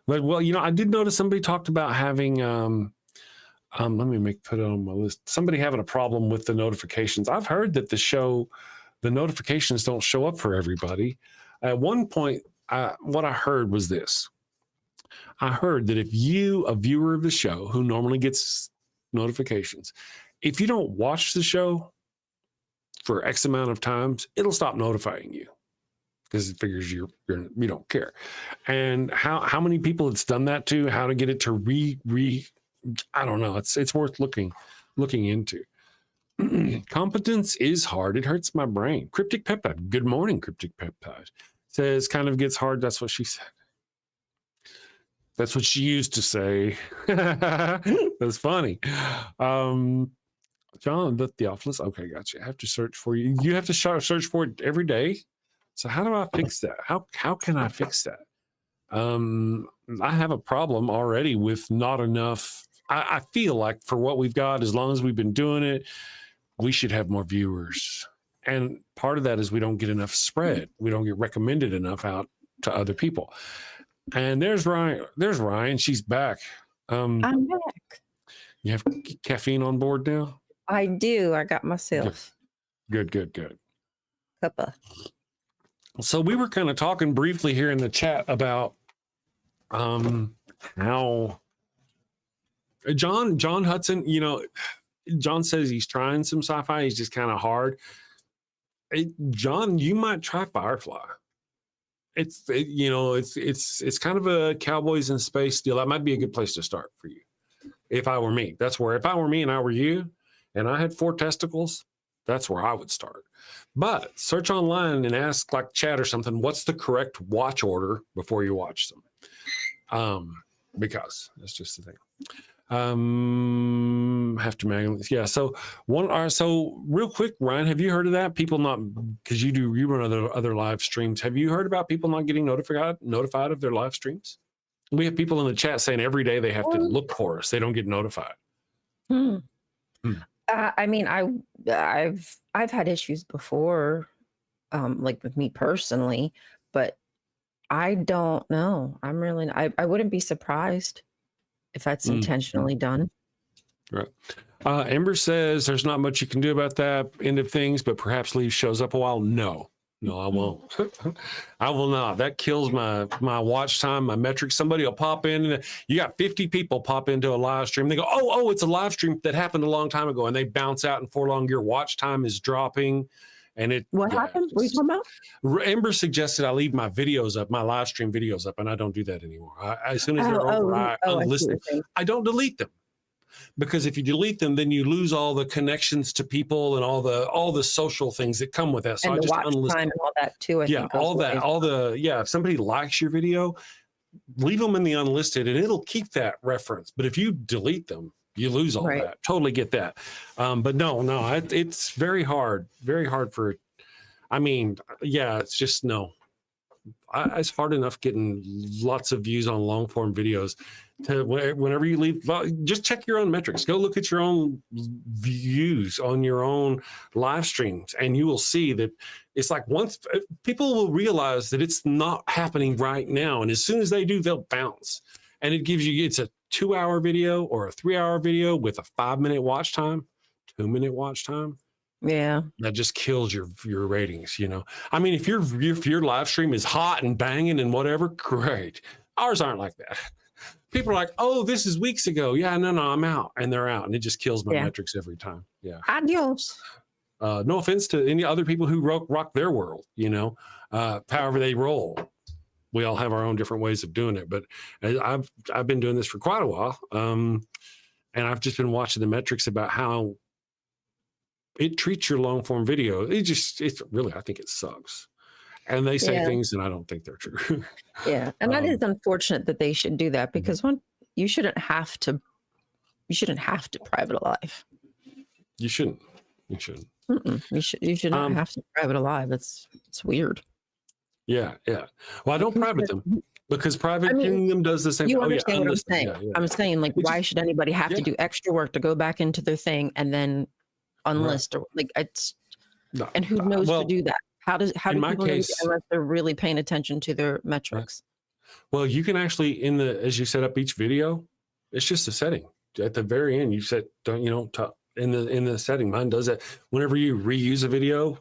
But well, I did notice somebody talked about having let me put it on my list. Somebody having a problem with the notifications. I've heard that the notifications don't show up for everybody. At one point, what I heard was this. I heard that if you, a viewer of the show who normally gets notifications, if you don't watch the show for X amount of times, it'll stop notifying you because it figures you don't care. And how many people it's done that to, how to get it to I don't know. It's worth looking into. Competence is hard. It hurts my brain. Cryptic Peptide. Good morning, Cryptic Peptide. Says kind of gets hard. That's what she said. That's what she used to say. That's funny. John, the Theophilus. Okay, gotcha. I have to search for you. You have to search for it every day. So how do I fix that? How can I fix that? I have a problem already with not enough. I feel like for what we've got, as long as we've been doing it, we should have more viewers. And part of that is we don't get enough spread. We don't get recommended enough out to other people. And there's Ryan. She's back. I'm back. You have caffeine on board now? I do. I got myself. Good. Cuppa. So we were kind of talking briefly here in the chat about how John Hudson, John says he's trying some sci-fi. He's just kind of hard. John, you might try Firefly. It's kind of a cowboys in space deal. That might be a good place to start for you. If I were me, if I were me and I were you and I had 4 testicles, that's where I would start. But search online and ask like chat or something, what's the correct watch order before you watch them? Because that's just the thing. Have to manually, yeah. So real quick, Ryan, have you heard of that? People not, because you run other live streams. Have you heard about people not getting notified of their live streams? We have people in the chat saying every day they have to look for us. They don't get notified. I mean, I've had issues before, like with me personally, but I don't know. I wouldn't be surprised if that's intentionally done. Right. Ember says there's not much you can do about that end of things, but perhaps Lee shows up a while. No, I won't. I will not. That kills my watch time, my metrics. Somebody will pop in and you got 50 people pop into a live stream. They go, oh, it's a live stream that happened a long time ago. And they bounce out and for long, your watch time is dropping. And what happened? What are you talking about? Ember suggested I leave my videos up, my live stream videos up, and I don't do that anymore. As soon as they're over, I unlist them. I don't delete them. Because if you delete them, then you lose all the connections to people and all the social things that come with that. So and I just unlist time and all that too. I think all that, if somebody likes your video, leave them in the unlisted and it'll keep that reference. But if you delete them, you lose all that. Totally get that. But no, it's very hard for I mean, yeah, it's just no. It's hard enough getting lots of views on long form videos. Whenever you leave, just check your own metrics. Go look at your own views on your own live streams, and you will see that it's like once people will realize that it's not happening right now, and as soon as they do, they'll bounce. And it gives you, it's a 2-hour video or a 3-hour video with a 5-minute watch time, 2-minute watch time. Yeah. That just kills your ratings, you know. I mean, if your live stream is hot and banging and whatever, great. Ours aren't like that. People are like, oh, this is weeks ago. Yeah, no, I'm out. And they're out. And it just kills my metrics every time. Yeah. Adios. No offense to any other people who rock their world, you know, however they roll. We all have our own different ways of doing it. But I've been doing this for quite a while. And I've just been watching the metrics about how it treats your long form video. It's really, I think it sucks. And they say things and I don't think they're true. Yeah. And that is unfortunate that they should do that, because you shouldn't have to private a life. You shouldn't. You shouldn't. You should not have to private a live. It's weird. Yeah. Well, I don't private them because privating them does the same. You understand what I'm saying? I'm saying, like, why should anybody have to do extra work to go back into their thing and then unlist or like it's and who knows to do that? How do people know unless they're really paying attention to their metrics? Well, you can actually as you set up each video, it's just a setting at the very end. You set in the setting. Mine does that whenever you reuse a video.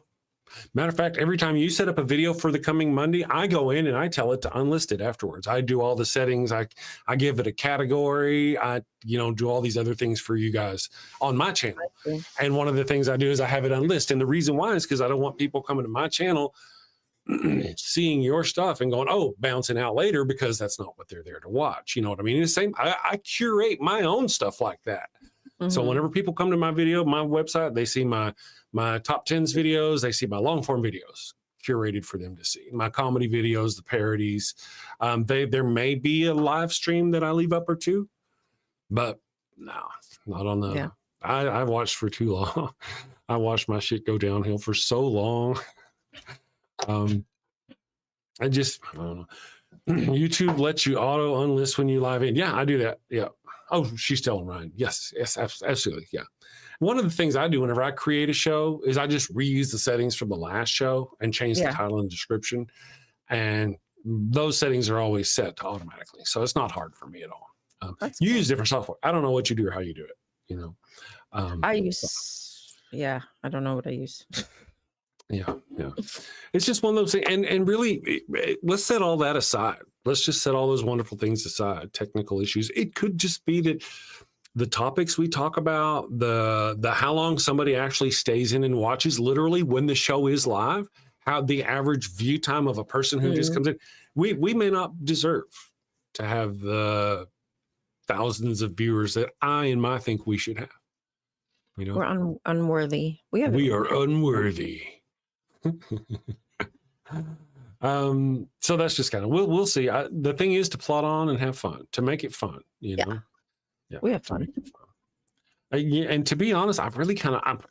Matter of fact, every time you set up a video for the coming Monday, I go in and I tell it to unlist it afterwards. I do all the settings. I give it a category. I do all these other things for you guys on my channel. And one of the things I do is I have it unlist. And the reason why is because I don't want people coming to my channel seeing your stuff and going, oh, bouncing out later, because that's not what they're there to watch. You know what I mean? It's the same. I curate my own stuff like that. So whenever people come to my video, my website, they see my top 10s videos, they see my long form videos curated for them to see. My comedy videos, the parodies. There may be a live stream that I leave up or two, but no, not on the. Yeah. I watched for too long. I watched my shit go downhill for so long. I don't know. YouTube lets you auto unlist when you live in. Yeah, I do that. Yeah. Oh, she's telling Ryan. Yes, absolutely. Yeah. One of the things I do whenever I create a show is I just reuse the settings from the last show and change the title and description. And those settings are always set to automatically. So it's not hard for me at all. You use different software. I don't know what you do or how you do it, you know. I don't know what I use. Yeah. It's just one of those things. And really, let's set all that aside. Let's just set all those wonderful things aside, technical issues. It could just be that the topics we talk about, the how long somebody actually stays in and watches, literally when the show is live, how the average view time of a person who just comes in. We may not deserve to have the thousands of viewers that I and my think we should have. You know, we're unworthy. We are unworthy. So that's just kind of we'll see. The thing is to plot on and have fun, to make it fun, you know. Yeah, we have fun. And to be honest, I've really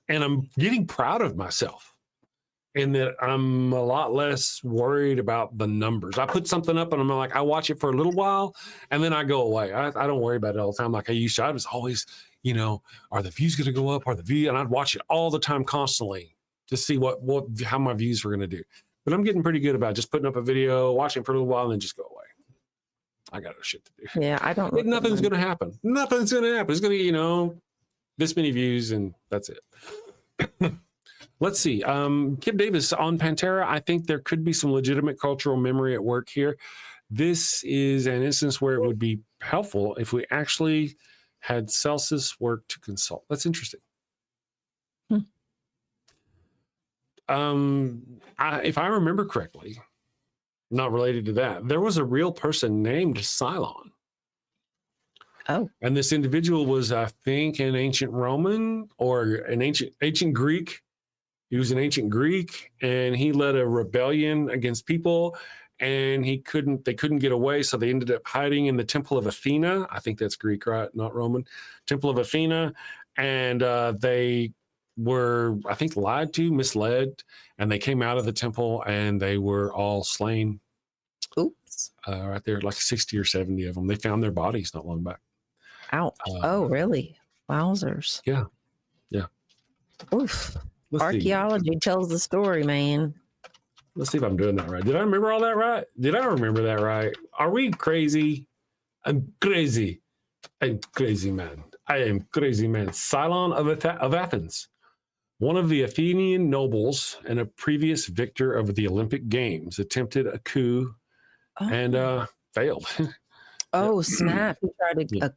I'm getting proud of myself in that I'm a lot less worried about the numbers. I put something up and I'm like, I watch it for a little while and then I go away. I don't worry about it all the time like I used to. I was always, are the views going to go up? Are the views? And I'd watch it all the time constantly to see how my views were going to do. But I'm getting pretty good about just putting up a video, watching it for a little while, and then just go away. I got shit to do. Yeah, I don't. Nothing's going to happen. Nothing's going to happen. It's going to be, this many views, and that's it. Let's see. Kip Davis on Pantera. I think there could be some legitimate cultural memory at work here. This is an instance where it would be helpful if we actually had Celsus work to consult. That's interesting. If I remember correctly, not related to that, there was a real person named Cylon. Oh. And this individual was, I think, an ancient Roman or an ancient Greek. He was an ancient Greek, and he led a rebellion against people, and they couldn't get away, so they ended up hiding in the Temple of Athena. I think that's Greek, right? Not Roman. Temple of Athena. And they were, I think, lied to, misled, and they came out of the temple and they were all slain. Oops. Right there, like 60 or 70 of them. They found their bodies not long back. Ouch. Oh, really? Wowzers. Yeah. Yeah. Oof. Let's see. Archaeology tells the story, man. Let's see if I'm doing that right. Did I remember all that right? Did I remember that right? Are we crazy? I'm crazy. I'm crazy, man. I am crazy, man. Cylon of Athens, one of the Athenian nobles and a previous victor of the Olympic Games, attempted a coup and failed. Oh, snap.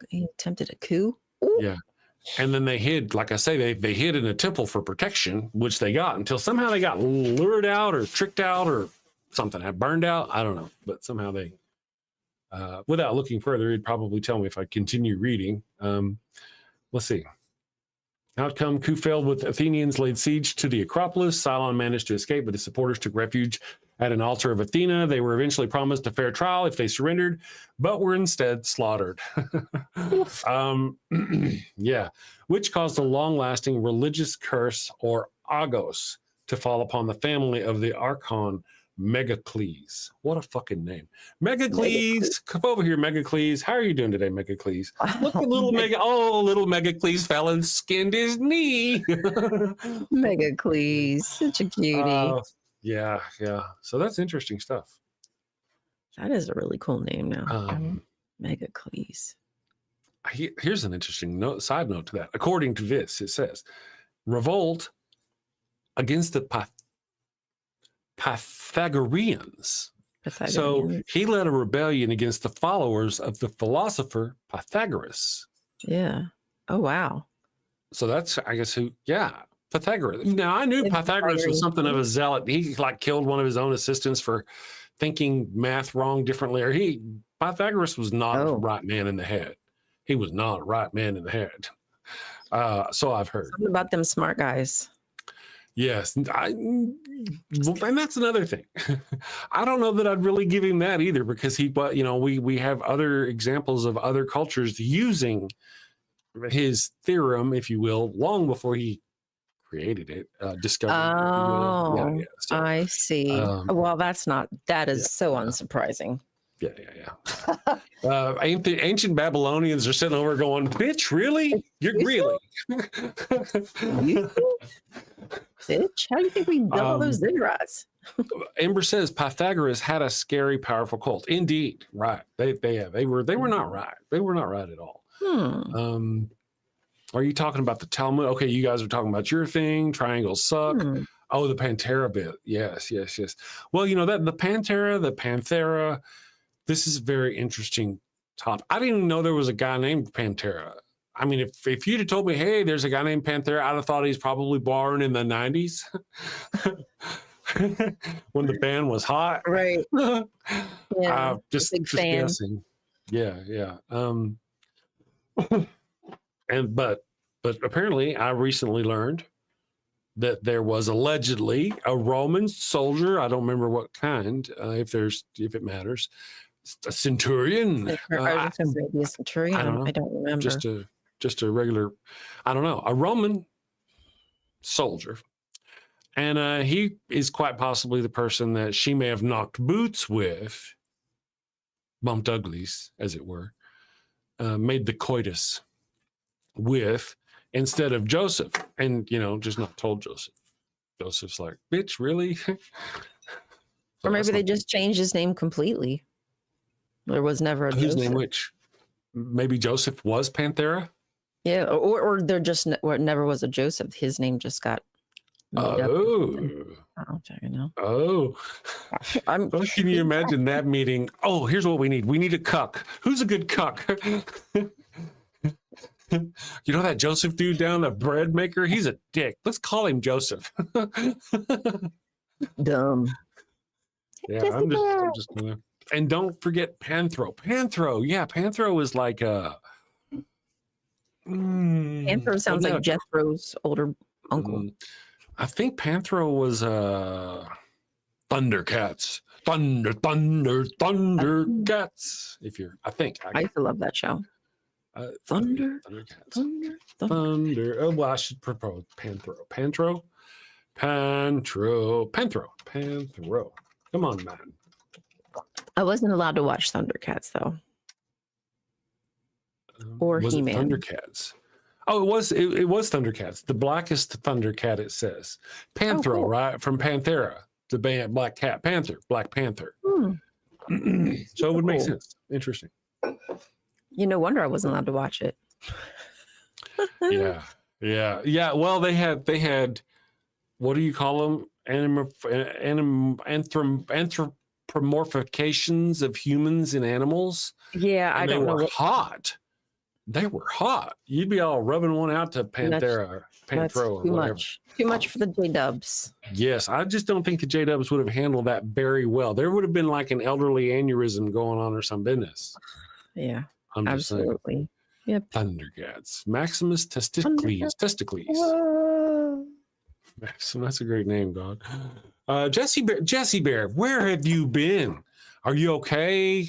He attempted a coup? Ooh. Yeah. And then they hid, like I say, they hid in a temple for protection, which they got until somehow they got lured out or tricked out or something, had burned out. I don't know. But somehow they, without looking further, he'd probably tell me if I continue reading. Let's see. Outcome, coup failed with Athenians laid siege to the Acropolis. Cylon managed to escape, but his supporters took refuge at an altar of Athena. They were eventually promised a fair trial if they surrendered, but were instead slaughtered. Yeah, which caused a long-lasting religious curse, or agos, to fall upon the family of the Archon Megacles. What a fucking name. Megacles, come over here, Megacles. How are you doing today, Megacles? Look at little little Megacles fell and skinned his knee. Megacles, such a cutie. Yeah. So that's interesting stuff. That is a really cool name now. Megacles. Here's an interesting side note to that. According to this, it says, revolt against the Pythagoreans. So he led a rebellion against the followers of the philosopher Pythagoras. Yeah. Oh, wow. So that's, I guess, Pythagoras. Now, I knew Pythagoras was something of a zealot. He like killed one of his own assistants for thinking math wrong differently. Or Pythagoras was not a right man in the head. He was not a right man in the head. So I've heard. Something about them smart guys. Yes. And that's another thing. I don't know that I'd really give him that either, because we have other examples of other cultures using his theorem, if you will, long before he created it, discovered it. So, I see. Well, that is so unsurprising. Yeah. Ancient Babylonians are sitting over going, bitch, really? You're really? Bitch, how do you think we built all those ziggurats? Amber says Pythagoras had a scary, powerful cult. Indeed, right. They were not right. They were not right at all. Are you talking about the Talmud? Okay, you guys are talking about your thing. Triangles suck. Oh, the Pantera bit. Yes. Well, that the Panthera. This is a very interesting topic. I didn't even know there was a guy named Pantera. I mean, if you'd have told me, hey, there's a guy named Panthera, I'd have thought he's probably born in the 90s when the band was hot. Right. Yeah. Just guessing. Yeah. But apparently I recently learned that there was allegedly a Roman soldier. I don't remember what kind, if it matters. A centurion. A centurion. I don't remember. Just a regular, I don't know, a Roman soldier. And he is quite possibly the person that she may have knocked boots with, bumped uglies, as it were, made the coitus with, instead of Joseph. And, just not told Joseph. Joseph's like, bitch, really? Or maybe they just changed his name completely. There was never a Whose Joseph. name which? Maybe Joseph was Panthera? Yeah, or there just never was a Joseph. His name just got made up. I don't fucking know. Oh. Well, can you imagine that meeting? Oh, here's what we need. We need a cuck. Who's a good cuck? You know that Joseph dude down, the bread maker? He's a dick. Let's call him Joseph. Dumb. Yeah, I'm just gonna. And don't forget Panthro. Panthro is like a. Panthro sounds like Jethro's older uncle. I think Panthro was Thundercats. Thundercats. I used to love that show. Thunder. Thundercats. Thunder. Thunder. Oh, well, I should propose Panthro. Come on, man. I wasn't allowed to watch Thundercats though. Or Was He-Man. it Thundercats? Oh, it was Thundercats. The blackest Thundercat, it says. Panthro, cool. right? From Panthera, the band Black Cat Panther, Black Panther. Hmm. So it would make Cool. sense. Interesting. No wonder I wasn't allowed to watch it. Yeah. Well, they had what do you call them? Anthropomorphications of humans and animals. Yeah, I And don't know. They were hot. You'd be all rubbing one out to Panthera, That's Panthro, or too whatever. much. Too much for the J-dubs. Yes, I just don't think the J-dubs would have handled that very well. There would have been like an elderly aneurysm going on or some business. Yeah, I'm just saying. absolutely. Yep. Thundercats. Maximus Testicles. Maxim, that's a great name, God. Jesse Bear, where have you been? Are you okay?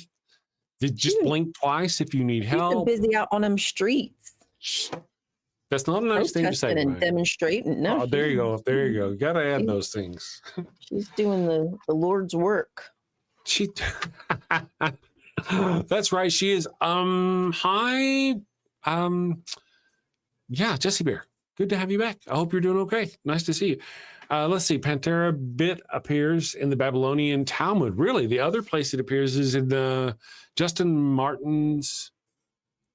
Did just blink twice if you need She's been help. busy out on them streets. That's not a nice thing to say. Protesting and Ryan. demonstrating. No, Oh, there you go. There you go. You got to add those things. She's doing the Lord's work. She. That's right. She is. Hi. Yeah, Jesse Bear. Good to have you back. I hope you're doing okay. Nice to see you. Let's see. Pantera bit appears in the Babylonian Talmud. Really, the other place it appears is in Justin Martin's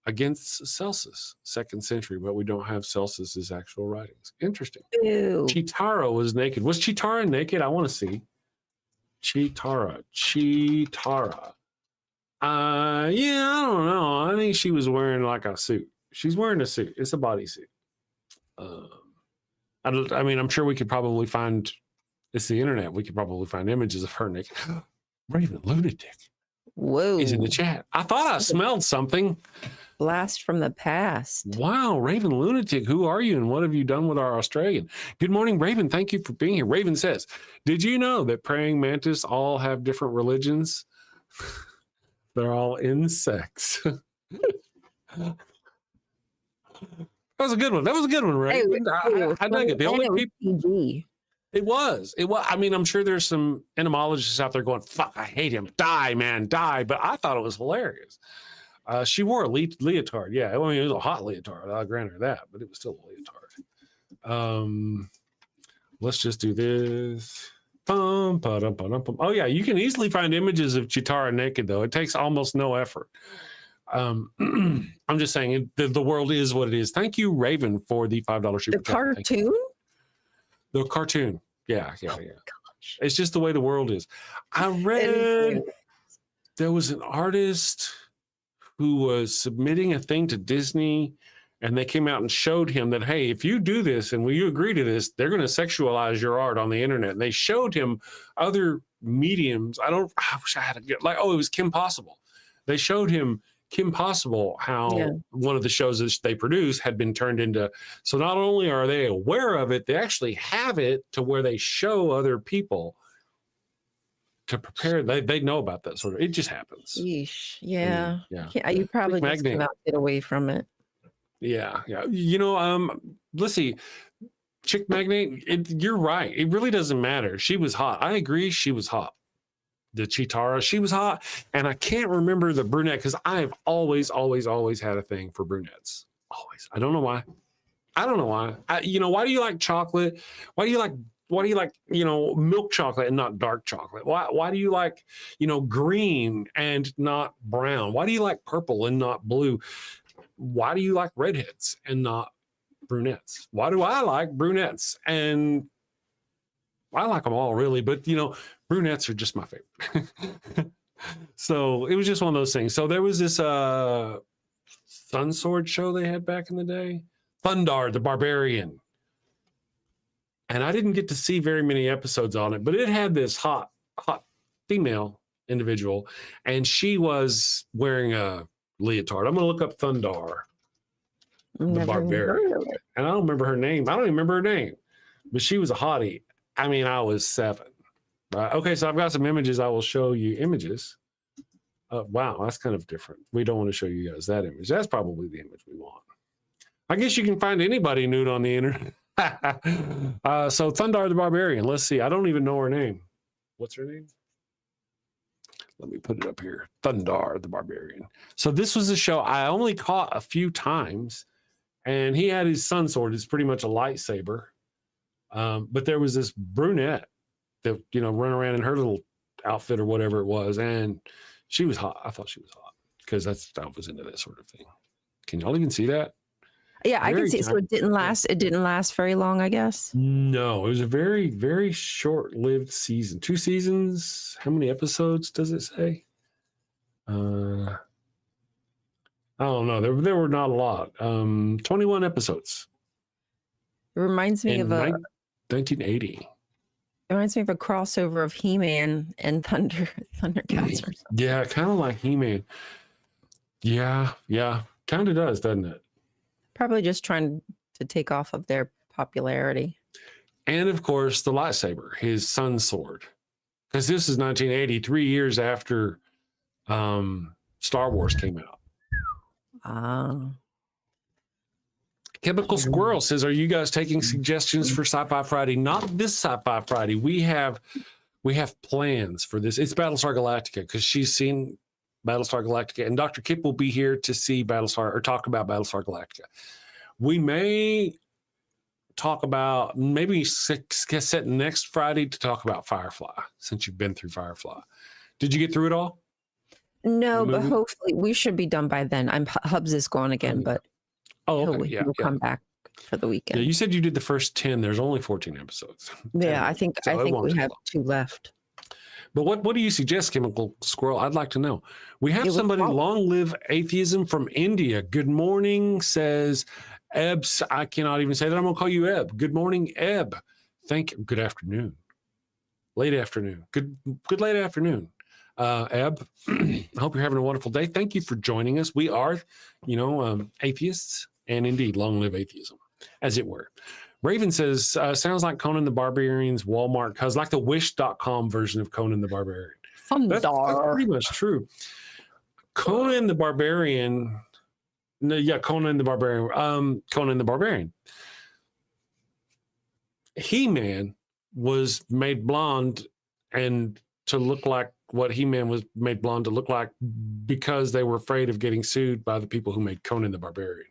Against Celsus, 2nd century, but we don't have Celsus's actual writings. Interesting. Ew. Chitara was naked. Was Chitara naked? I want to see. Chitara. Yeah, I don't know. I think she was wearing like a suit. She's wearing a suit. It's a bodysuit. I mean, I'm sure we could probably find. It's the internet. We could probably find images of her naked. Raven Lunatic Whoa. is in the chat. I thought I smelled something. Blast from the past. Wow, Raven Lunatic, who are you and what have you done with our Australian? Good morning, Raven. Thank you for being here. Raven says, did you know that praying mantis all have different religions? They're all insects. That was a good one. That was a good one, Raven. I dug it. The only people. PG. It was. I mean, I'm sure there's some entomologists out there going, fuck, I hate him. Die, man, die. But I thought it was hilarious. She wore a leotard. Yeah, I mean, it was a hot leotard. I'll grant her that, but it was still a leotard. Let's just do this. Oh, yeah, you can easily find images of Chitara naked, though. It takes almost no effort. I'm just saying the world is what it is. Thank you, Raven, for the $5 super The chat. cartoon? The cartoon. Yeah. Gosh. It's just the way the world is. I read there was an artist who was submitting a thing to Disney, and they came out and showed him that, hey, if you do this and will you agree to this, they're going to sexualize your art on the internet. And they showed him other mediums. I wish I had a good, it was Kim Possible. They showed him Kim Possible, how one of the shows that they produce had been turned into. So not only are they aware of it, they actually have it to where they show other people to prepare. They know about that sort of. It just happens. Yeesh. Yeah. Yeah. You probably just cannot get away from it. Yeah. Let's see. Chick Magnate, you're right. It really doesn't matter. She was hot. I agree. She was hot. The Chitara, she was hot. And I can't remember the brunette because I've always had a thing for brunettes. Always. I don't know why. Why do you like chocolate? Why do you like milk chocolate and not dark chocolate? Why do you like, green and not brown? Why do you like purple and not blue? Why do you like redheads and not brunettes? Why do I like brunettes? And I like them all really, but brunettes are just my favorite. So it was just one of those things. So there was this Sun Sword show they had back in the day, Thundar the Barbarian. And I didn't get to see very many episodes on it, but it had this hot female individual, and she was wearing a leotard. I'm going to look up Thundar the Barbarian. And I don't remember her name. I don't even remember her name, but she was a hottie. I mean, I was 7. Okay, so I've got some images. I will show you images Wow, that's kind of different. We don't want to show you guys that image. That's probably the image we want. I guess you can find anybody nude on the internet. So Thundar the Barbarian. Let's see. I don't even know her name. What's her name? Let me put it up here. Thundar the Barbarian. So this was a show I only caught a few times, and he had his sun sword. It's pretty much a lightsaber. But there was this brunette that, you know, run around in her little outfit or whatever it was, and she was hot. I thought she was hot because I was into that sort of thing. Can y'all even see that? Yeah, I can see. So it didn't last. It didn't last very long, I guess. No, it was a very, very short-lived season. 2 seasons. How many episodes does it say? I don't know. There were not a lot. 21 episodes. It reminds me of 1980. It reminds me of a crossover of He-Man and Thundercats or something. Yeah, kind of like He-Man. Yeah, kind of does, doesn't it? Probably just trying to take off of their popularity. And of course, the lightsaber, his sun sword. Because this is 1980, 3 years after Star Wars came out. Chemical Squirrel says, are you guys taking suggestions for Sci-Fi Friday? Not this Sci-Fi Friday. We have plans for this. It's Battlestar Galactica because she's seen Battlestar Galactica, and Dr. Kip will be here to see Battlestar or talk about Battlestar Galactica. We may talk about maybe set next Friday to talk about Firefly, since you've been through Firefly. Did you get through it all? No, but hopefully we should be done by then. Hubs is gone again, but okay. he'll come back for the weekend. Yeah, you said you did the first 10. There's only 14 episodes. Yeah, I think we have 2 left. But what do you suggest, Chemical Squirrel? I'd like to know. We have somebody, long live atheism, from India. Good morning, says Eb. I cannot even say that. I'm going to call you Eb. Good morning, Eb. Good afternoon. Late afternoon. Good late afternoon. Eb, I hope you're having a wonderful day. Thank you for joining us. We are, atheists, and indeed, long live atheism, as it were. Raven says, sounds like Conan the Barbarian's Walmart cousin, like the Wish.com version of Conan the Barbarian. That's pretty much true. Conan the Barbarian. Conan the Barbarian. He-Man was made blonde and to look like what He-Man was made blonde to look like because they were afraid of getting sued by the people who made Conan the Barbarian.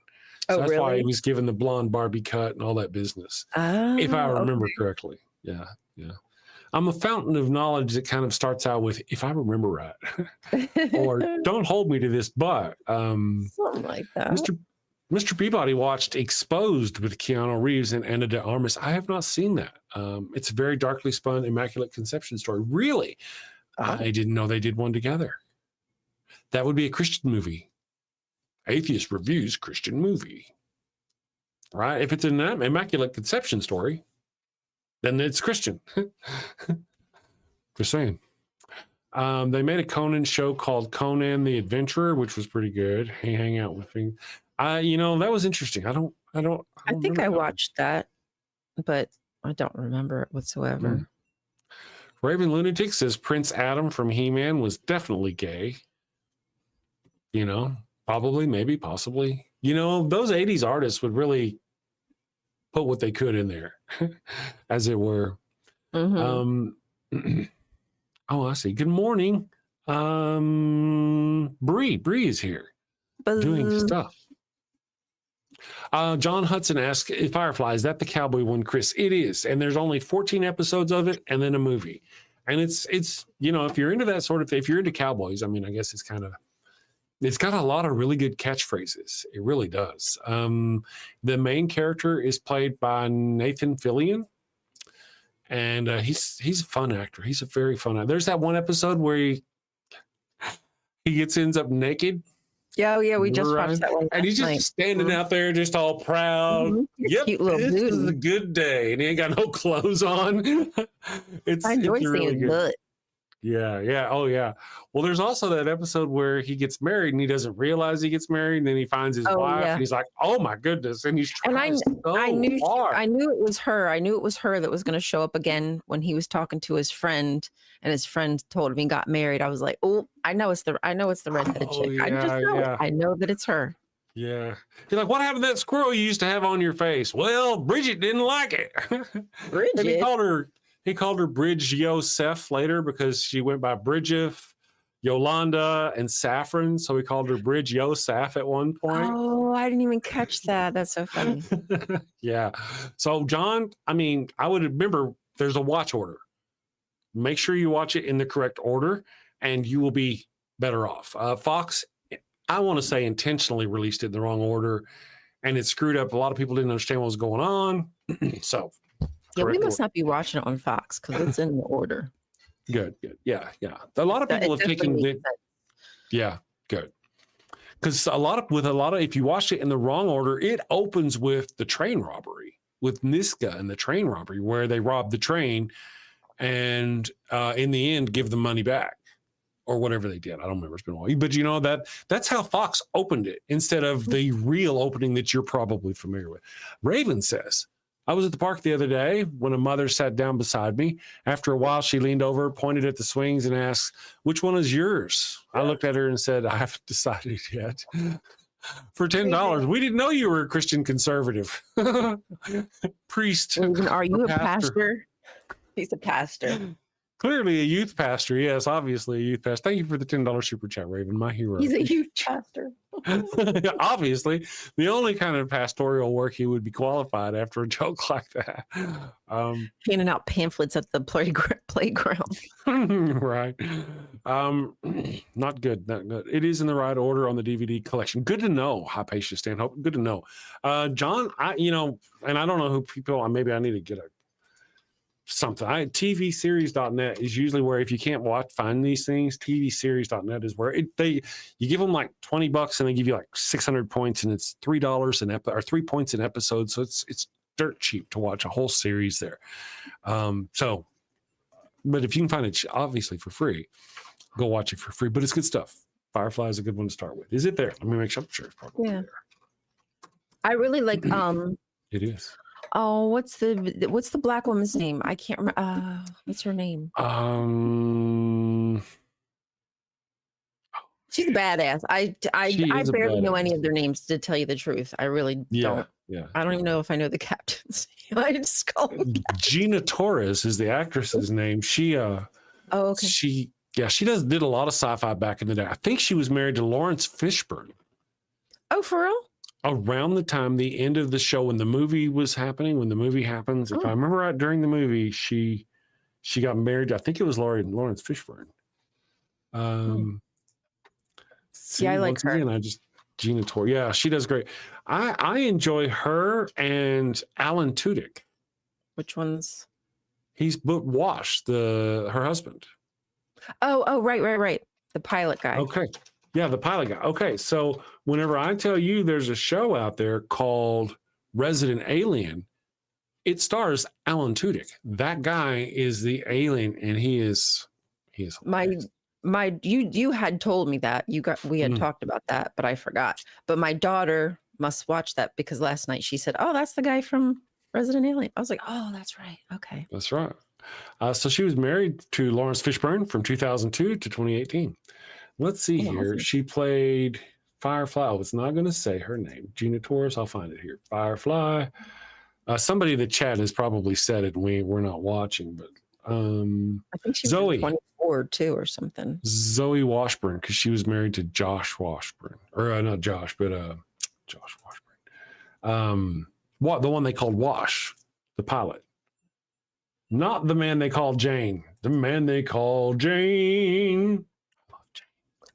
So that's why he was given the blonde Barbie cut and all that business, if I remember correctly. Yeah. I'm a fountain of knowledge that kind of starts out with, if I remember right, or don't hold me to this, but something like that. Mr. Peabody watched Exposed with Keanu Reeves and Ana de Armas. I have not seen that. It's a very darkly spun, Immaculate Conception story. Really? I didn't know they did one together. That would be a Christian movie. Atheist reviews Christian movie. Right? If it's an Immaculate Conception story, then it's Christian. Just saying. They made a Conan show called Conan the Adventurer, which was pretty good. He hang out with me. That was interesting. I think I watched that, but I don't remember it whatsoever. Raven Lunatic says Prince Adam from He-Man was definitely gay. Probably, maybe, possibly. Those 80s artists would really put what they could in there, as it were. I see. Good morning. Bree is here doing stuff. John Hudson asks, Firefly, is that the cowboy one, Chris? It is. And there's only 14 episodes of it and then a movie. And it's if you're into that sort of thing, if you're into cowboys, I guess it's got a lot of really good catchphrases. It really does. The main character is played by Nathan Fillion. And he's a fun actor. He's a very fun actor. There's that one episode where he ends up naked. Yeah, we just watched that one. And he's just standing out there, just all proud. Yep, cute little this dude. is a good day. And he ain't got no clothes on. I enjoy seeing his butt. Yeah. Oh, yeah. Well, there's also that episode where he gets married and he doesn't realize he gets married, and then he finds his wife and he's like, "Oh my goodness!" And he's And trying I knew hard. I knew it was her. I knew it was her that was going to show up again when he was talking to his friend, and his friend told him he got married. I was like, "Oh, I know it's the redheaded chick. I just know it. I know that it's her." Yeah. You're like, "What happened to that squirrel you used to have on your face?" Well, Bridget didn't like it. Bridget. And he called her Bridge Yosef later because she went by Bridget, Yolanda, and Saffron. So he called her Bridge Yosef at one point. Oh, I didn't even catch that. That's so funny. Yeah. So, John, I mean, I would remember there's a watch order. Make sure you watch it in the correct order and you will be better off. Fox, I want to say, intentionally released it in the wrong order and it screwed up. A lot of people didn't understand what was going on. So, yeah, we must not be watching it on Fox because it's in the order. Good. Yeah. A lot of people have taken it. Yeah, good. Because a lot of, if you watch it in the wrong order, it opens with the train robbery, with Niska and the train robbery, where they rob the train and in the end give the money back or whatever they did. I don't remember. It's been a while. But you know, that's how Fox opened it instead of the real opening that you're probably familiar with. Raven says, "I was at the park the other day when a mother sat down beside me. After a while, she leaned over, pointed at the swings, and asked, 'Which one is yours?' I looked at her and said, 'I haven't decided yet.' For $10. We didn't know you were a Christian conservative." Priest. Are you a pastor? He's a pastor. Clearly a youth pastor. Yes, obviously a youth pastor. Thank you for the $10 super chat, Raven, my hero. He's a youth pastor. Obviously, the only kind of pastoral work he would be qualified after a joke like that. Handing out pamphlets at the playground. Right. Not good. It is in the right order on the DVD collection. Good to know. Hypatia Stanhope. Good to know. John, and I don't know who people, maybe I need to get something. TVseries.net is usually where, if you can't find these things, TVseries.net is where you give them like $20 and they give you like 600 points and it's $3 or 3 points an episode. So it's dirt cheap to watch a whole series there. But if you can find it obviously for free, go watch it for free. But it's good stuff. Firefly is a good one to start with. Is it there? Let me make sure. I'm sure it's probably there. I really like it is. Oh, what's the black woman's name? I can't remember. What's her name? She's a badass. I barely know any of their names, to tell you the truth. I really don't. Yeah. I don't even know if I know the captain's name. I just call them Gina Torres is the actress's name. She okay. She did a lot of sci-fi back in the day. I think she was married to Lawrence Fishburne. Oh, for real? Around the time the end of the show, when the movie was happening, when the movie happens, if I remember right, during the movie, she got married. I think it was Lawrence Fishburne. I like her. Again, Gina Torres. Yeah, she does great. I enjoy her and Alan Tudyk. Which ones? He's Wash, her husband. Oh, right. The pilot guy. Okay. Yeah, the pilot guy. Okay, so whenever I tell you there's a show out there called Resident Alien, it stars Alan Tudyk. That guy is the alien, and he is hilarious. You had told me that we had talked about that, but I forgot. But my daughter must watch that because last night she said, "Oh, that's the guy from Resident Alien." I was like, "Oh, that's right. Okay." That's right. So she was married to Lawrence Fishburne from 2002 to 2018. Let's see here. Awesome. She played Firefly. Oh, it's not going to say her name. Gina Torres. I'll find it here. Firefly. Somebody in the chat has probably said it, and we're not watching, but I think she was Zoe 24 too or something. Zoe Washburn, because she was married to Josh Washburn, or not Josh, but Josh Washburn. The one they called Wash, the pilot, not the man they called Jane. The man they called Jane.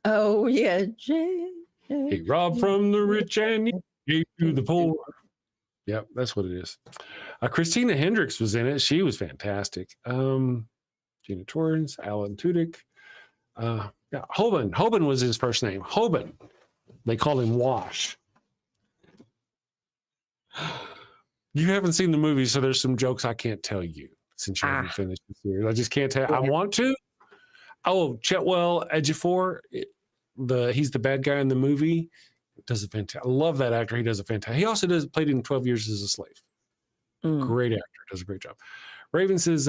Oh, yeah, Jane. He robbed from the rich and he gave to the poor. Yep, that's what it is. Christina Hendricks was in it. She was fantastic. Gina Torrance, Alan Tudyk. Hoban was his first name. Hoban. They called him Wash. You haven't seen the movie, so there's some jokes I can't tell you since you haven't finished the series. I just can't tell. I want to. Chetwell Ejiofor, he's the bad guy in the movie. Does a fantastic. I love that actor. He does a fantastic. He also played in 12 Years as a Slave. Great actor. Does a great job. Raven says,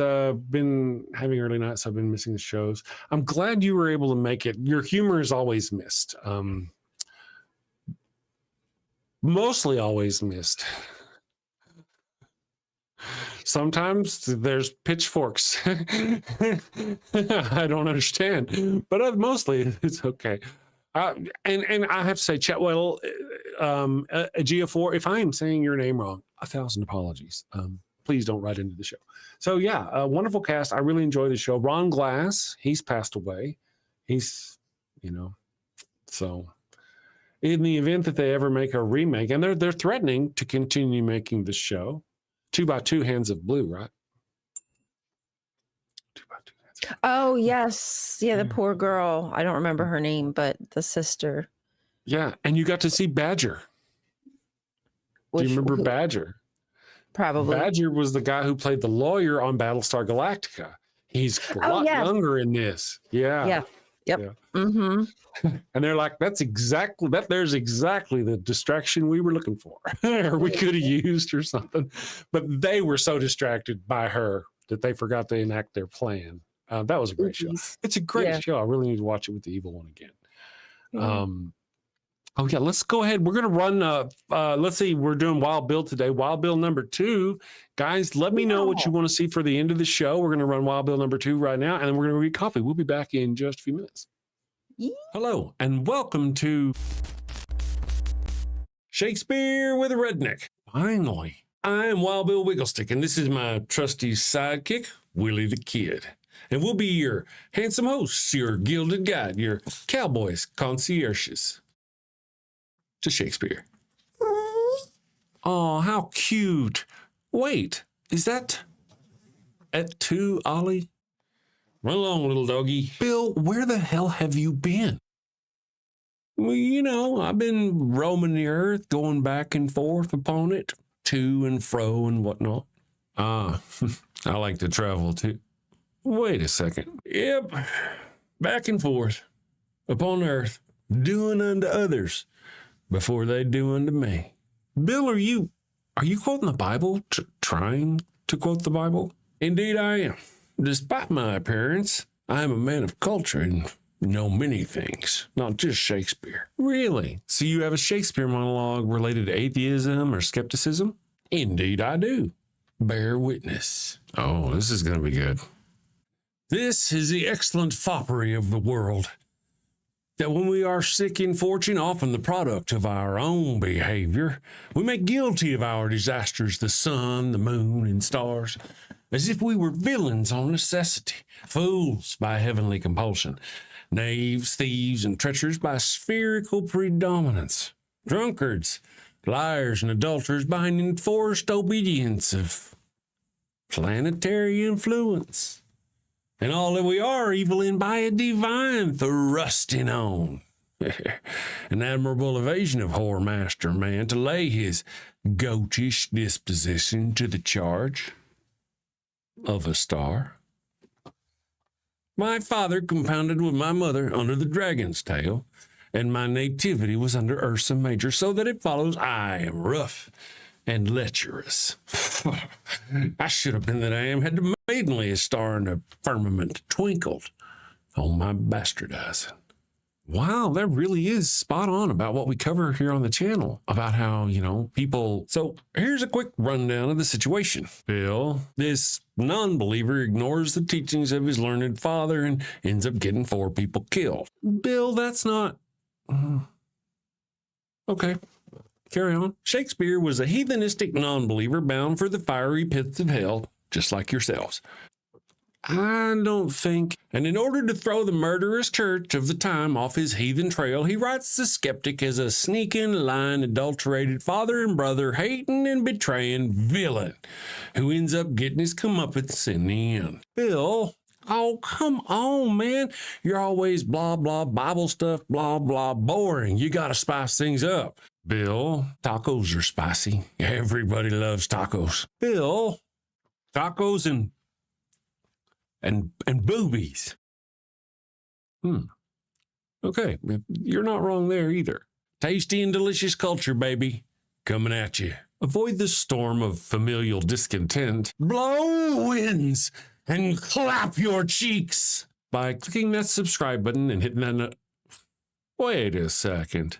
been having early nights, so I've been missing the shows. I'm glad you were able to make it. Your humor is always missed. Mostly always missed. Sometimes there's pitchforks. I don't understand, but mostly it's okay. And I have to say, Chetwell Ejiofor, if I am saying your name wrong, 1,000 apologies. Please don't write into the show. So yeah, a wonderful cast. I really enjoy the show. Ron Glass, he's passed away. He's, so in the event that they ever make a remake, and they're threatening to continue making the show, 2 by 2 Hands of Blue, right? 2 by 2 Hands of Blue. Oh yes, yeah, the poor girl. I don't remember her name, but the sister. Yeah, and you got to see Badger. Do you remember Badger? Probably. Badger was the guy who played the lawyer on Battlestar Galactica. He's a lot younger in this. Yeah. Yeah. Yep. Yeah. Mm-hmm. And they're like, there's exactly the distraction we were looking for, or we could have used or something. But they were so distracted by her that they forgot to enact their plan. That was a great show. It's a great show. I really need to watch it with the evil one again. Let's go ahead. We're going to run, let's see, we're doing Wild Bill today. Wild Bill number 2. Guys, let me know what you want to see for the end of the show. We're going to run Wild Bill number 2 right now, and then we're going to read coffee. We'll be back in just a few minutes. Hello, and welcome to Shakespeare with a Redneck. Finally, I'm Wild Bill Wigglestick, and this is my trusty sidekick, Willie the Kid. And we'll be your handsome hosts, your gilded guide, your cowboys, concierges to Shakespeare. Oh, how cute. Wait, is that at 2, Ollie? Run along, little doggy. Bill, where the hell have you been? Well, I've been roaming the earth, going back and forth upon it, to and fro and whatnot. I like to travel too. Wait a second. Yep, back and forth upon earth, doing unto others before they do unto me. Bill, are you quoting the Bible? Trying to quote the Bible? Indeed I am. Despite my appearance, I am a man of culture and know many things, not just Shakespeare. Really? So you have a Shakespeare monologue related to atheism or skepticism? Indeed I do. Bear witness. Oh, this is going to be good. This is the excellent foppery of the world, that when we are sick in fortune, often the product of our own behavior, we make guilty of our disasters the sun, the moon, and stars, as if we were villains on necessity, fools by heavenly compulsion, knaves, thieves, and treacherous by spherical predominance, drunkards, liars, and adulterers by an enforced obedience of planetary influence. And all that we are evil in by a divine thrusting on. An admirable evasion of whoremaster man to lay his goatish disposition to the charge of a star. My father compounded with my mother under the dragon's tail, and my nativity was under Ursa Major, so that it follows I am rough and lecherous. I should have been that I am, had the maidenliest star in the firmament twinkled on my bastardizing. Wow, that really is spot on about what we cover here on the channel, about how, people... So here's a quick rundown of the situation. Bill, this non-believer, ignores the teachings of his learned father and ends up getting 4 people killed. Bill, that's not... Okay. Carry on. Shakespeare was a heathenistic non-believer bound for the fiery pits of hell, just like yourselves. I don't think. And in order to throw the murderous church of the time off his heathen trail, he writes the skeptic as a sneaking, lying, adulterated father and brother, hating and betraying villain who ends up getting his comeuppance in the end. Bill, oh, come on, man. You're always blah, blah, Bible stuff, blah, blah, boring. You got to spice things up. Bill, tacos are spicy. Everybody loves tacos. Bill, tacos and boobies. Okay, you're not wrong there either. Tasty and delicious culture, baby, coming at you. Avoid the storm of familial discontent. Blow winds and clap your cheeks by clicking that subscribe button and hitting that. Wait a second.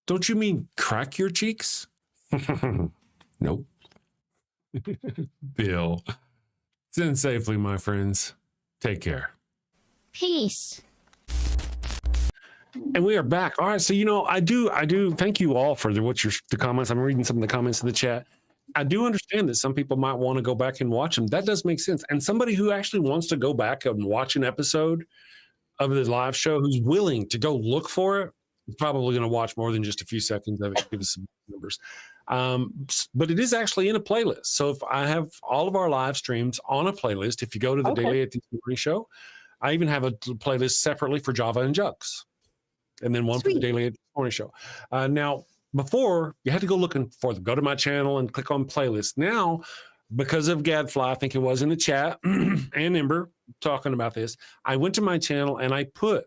Don't you mean crack your cheeks? Nope. Bill. Send safely, my friends. Take care. Peace. And we are back. All right. So, I do thank you all for the comments. I'm reading some of the comments in the chat. I do understand that some people might want to go back and watch them. That does make sense. And somebody who actually wants to go back and watch an episode of the live show, who's willing to go look for it, is probably going to watch more than just a few seconds of it to give us some numbers. But it is actually in a playlist. So if I have all of our live streams on a playlist, if you go to the Daily Atheist Morning Show, I even have a playlist separately for Java and Jugs. And then one for the Daily Atheist Morning Show. Now, before, you had to go looking for them. Go to my channel and click on playlist. Now, because of Gadfly, I think it was in the chat, and Ember talking about this, I went to my channel and I put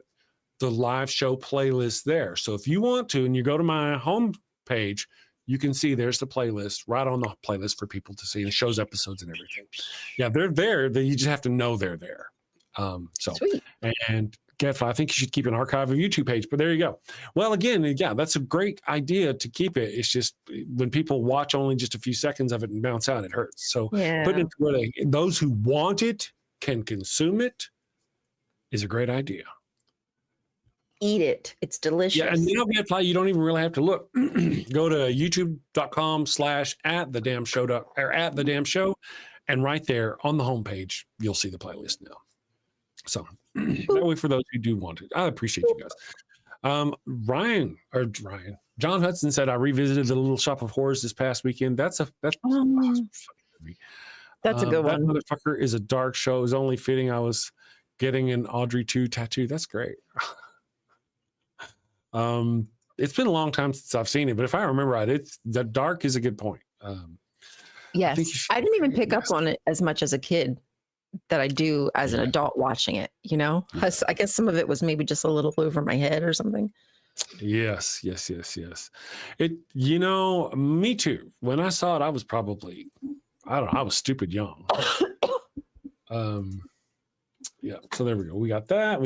the live show playlist there. So if you want to, and you go to my home page, you can see there's the playlist right on the playlist for people to see. It shows episodes and everything. Yeah, they're there. You just have to know they're there. Sweet. And Gadfly, I think you should keep an archive of YouTube page, but there you go. Well, again, yeah, that's a great idea to keep it. It's just when people watch only just a few seconds of it and bounce out, it hurts. So putting it where those who want it can consume it is a great idea. Eat it. It's delicious. Yeah, and Gadfly, you don't even really have to look. Go to youtube.com/@thedamnshow or @thedamnshow, and right there on the homepage, you'll see the playlist now. So that way, for those who do want it, I appreciate you guys. John Hudson said, I revisited the Little Shop of Horrors this past weekend. That's a good one. That motherfucker is a dark show. It was only fitting I was getting an Audrey 2 tattoo. That's great. It's been a long time since I've seen it, but if I remember right, the dark is a good point. Yes, I didn't even pick up on it as much as a kid that I do as an adult watching it, I guess some of it was maybe just a little over my head or something. Yes. It, me too. When I saw it, I was probably, I was stupid young. Yeah. So there we go. We got that.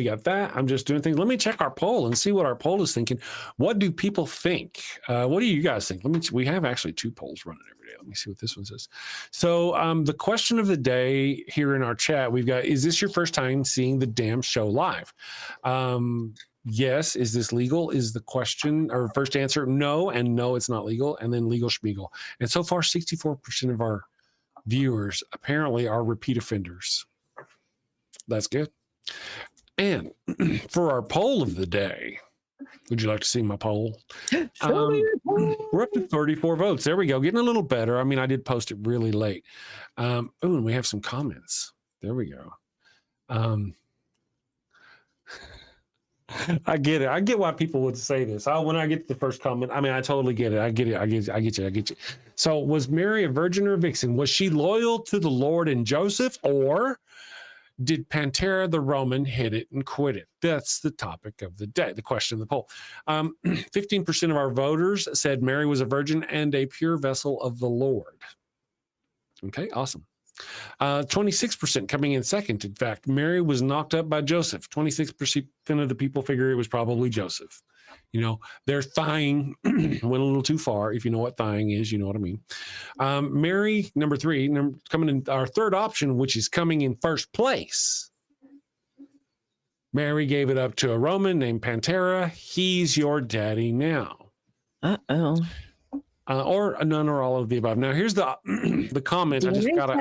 I'm just doing things. Let me check our poll and see what our poll is thinking. What do people think? What do you guys think? We have actually 2 polls running every day. Let me see what this one says. So the question of the day here in our chat, we've got, is this your first time seeing the damn show live? Yes. Is this legal? Is the question, or first answer, no, and no, it's not legal. And then legal schmiegel. And so far, 64% of our viewers apparently are repeat offenders. That's good. And for our poll of the day, would you like to see my poll? We're up to 34 votes. There we go. Getting a little better. I mean, I did post it really late. And we have some comments. There we go. I get it. I get why people would say this. When I get the first comment, I mean, I totally get it. I get you. So was Mary a virgin or a vixen? Was she loyal to the Lord and Joseph, or did Pantera the Roman hit it and quit it? That's the topic of the day, the question of the poll. 15% of our voters said Mary was a virgin and a pure vessel of the Lord. Okay, awesome. 26% coming in second. In fact, Mary was knocked up by Joseph. 26% of the people figure it was probably Joseph. Their thighing went a little too far. If you know what thighing is, you know what I mean. Mary, number 3, coming in our third option, which is coming in first place. Mary gave it up to a Roman named Pantera. He's your daddy now. Uh-oh. Or none or all of the above. Now, here's the comment I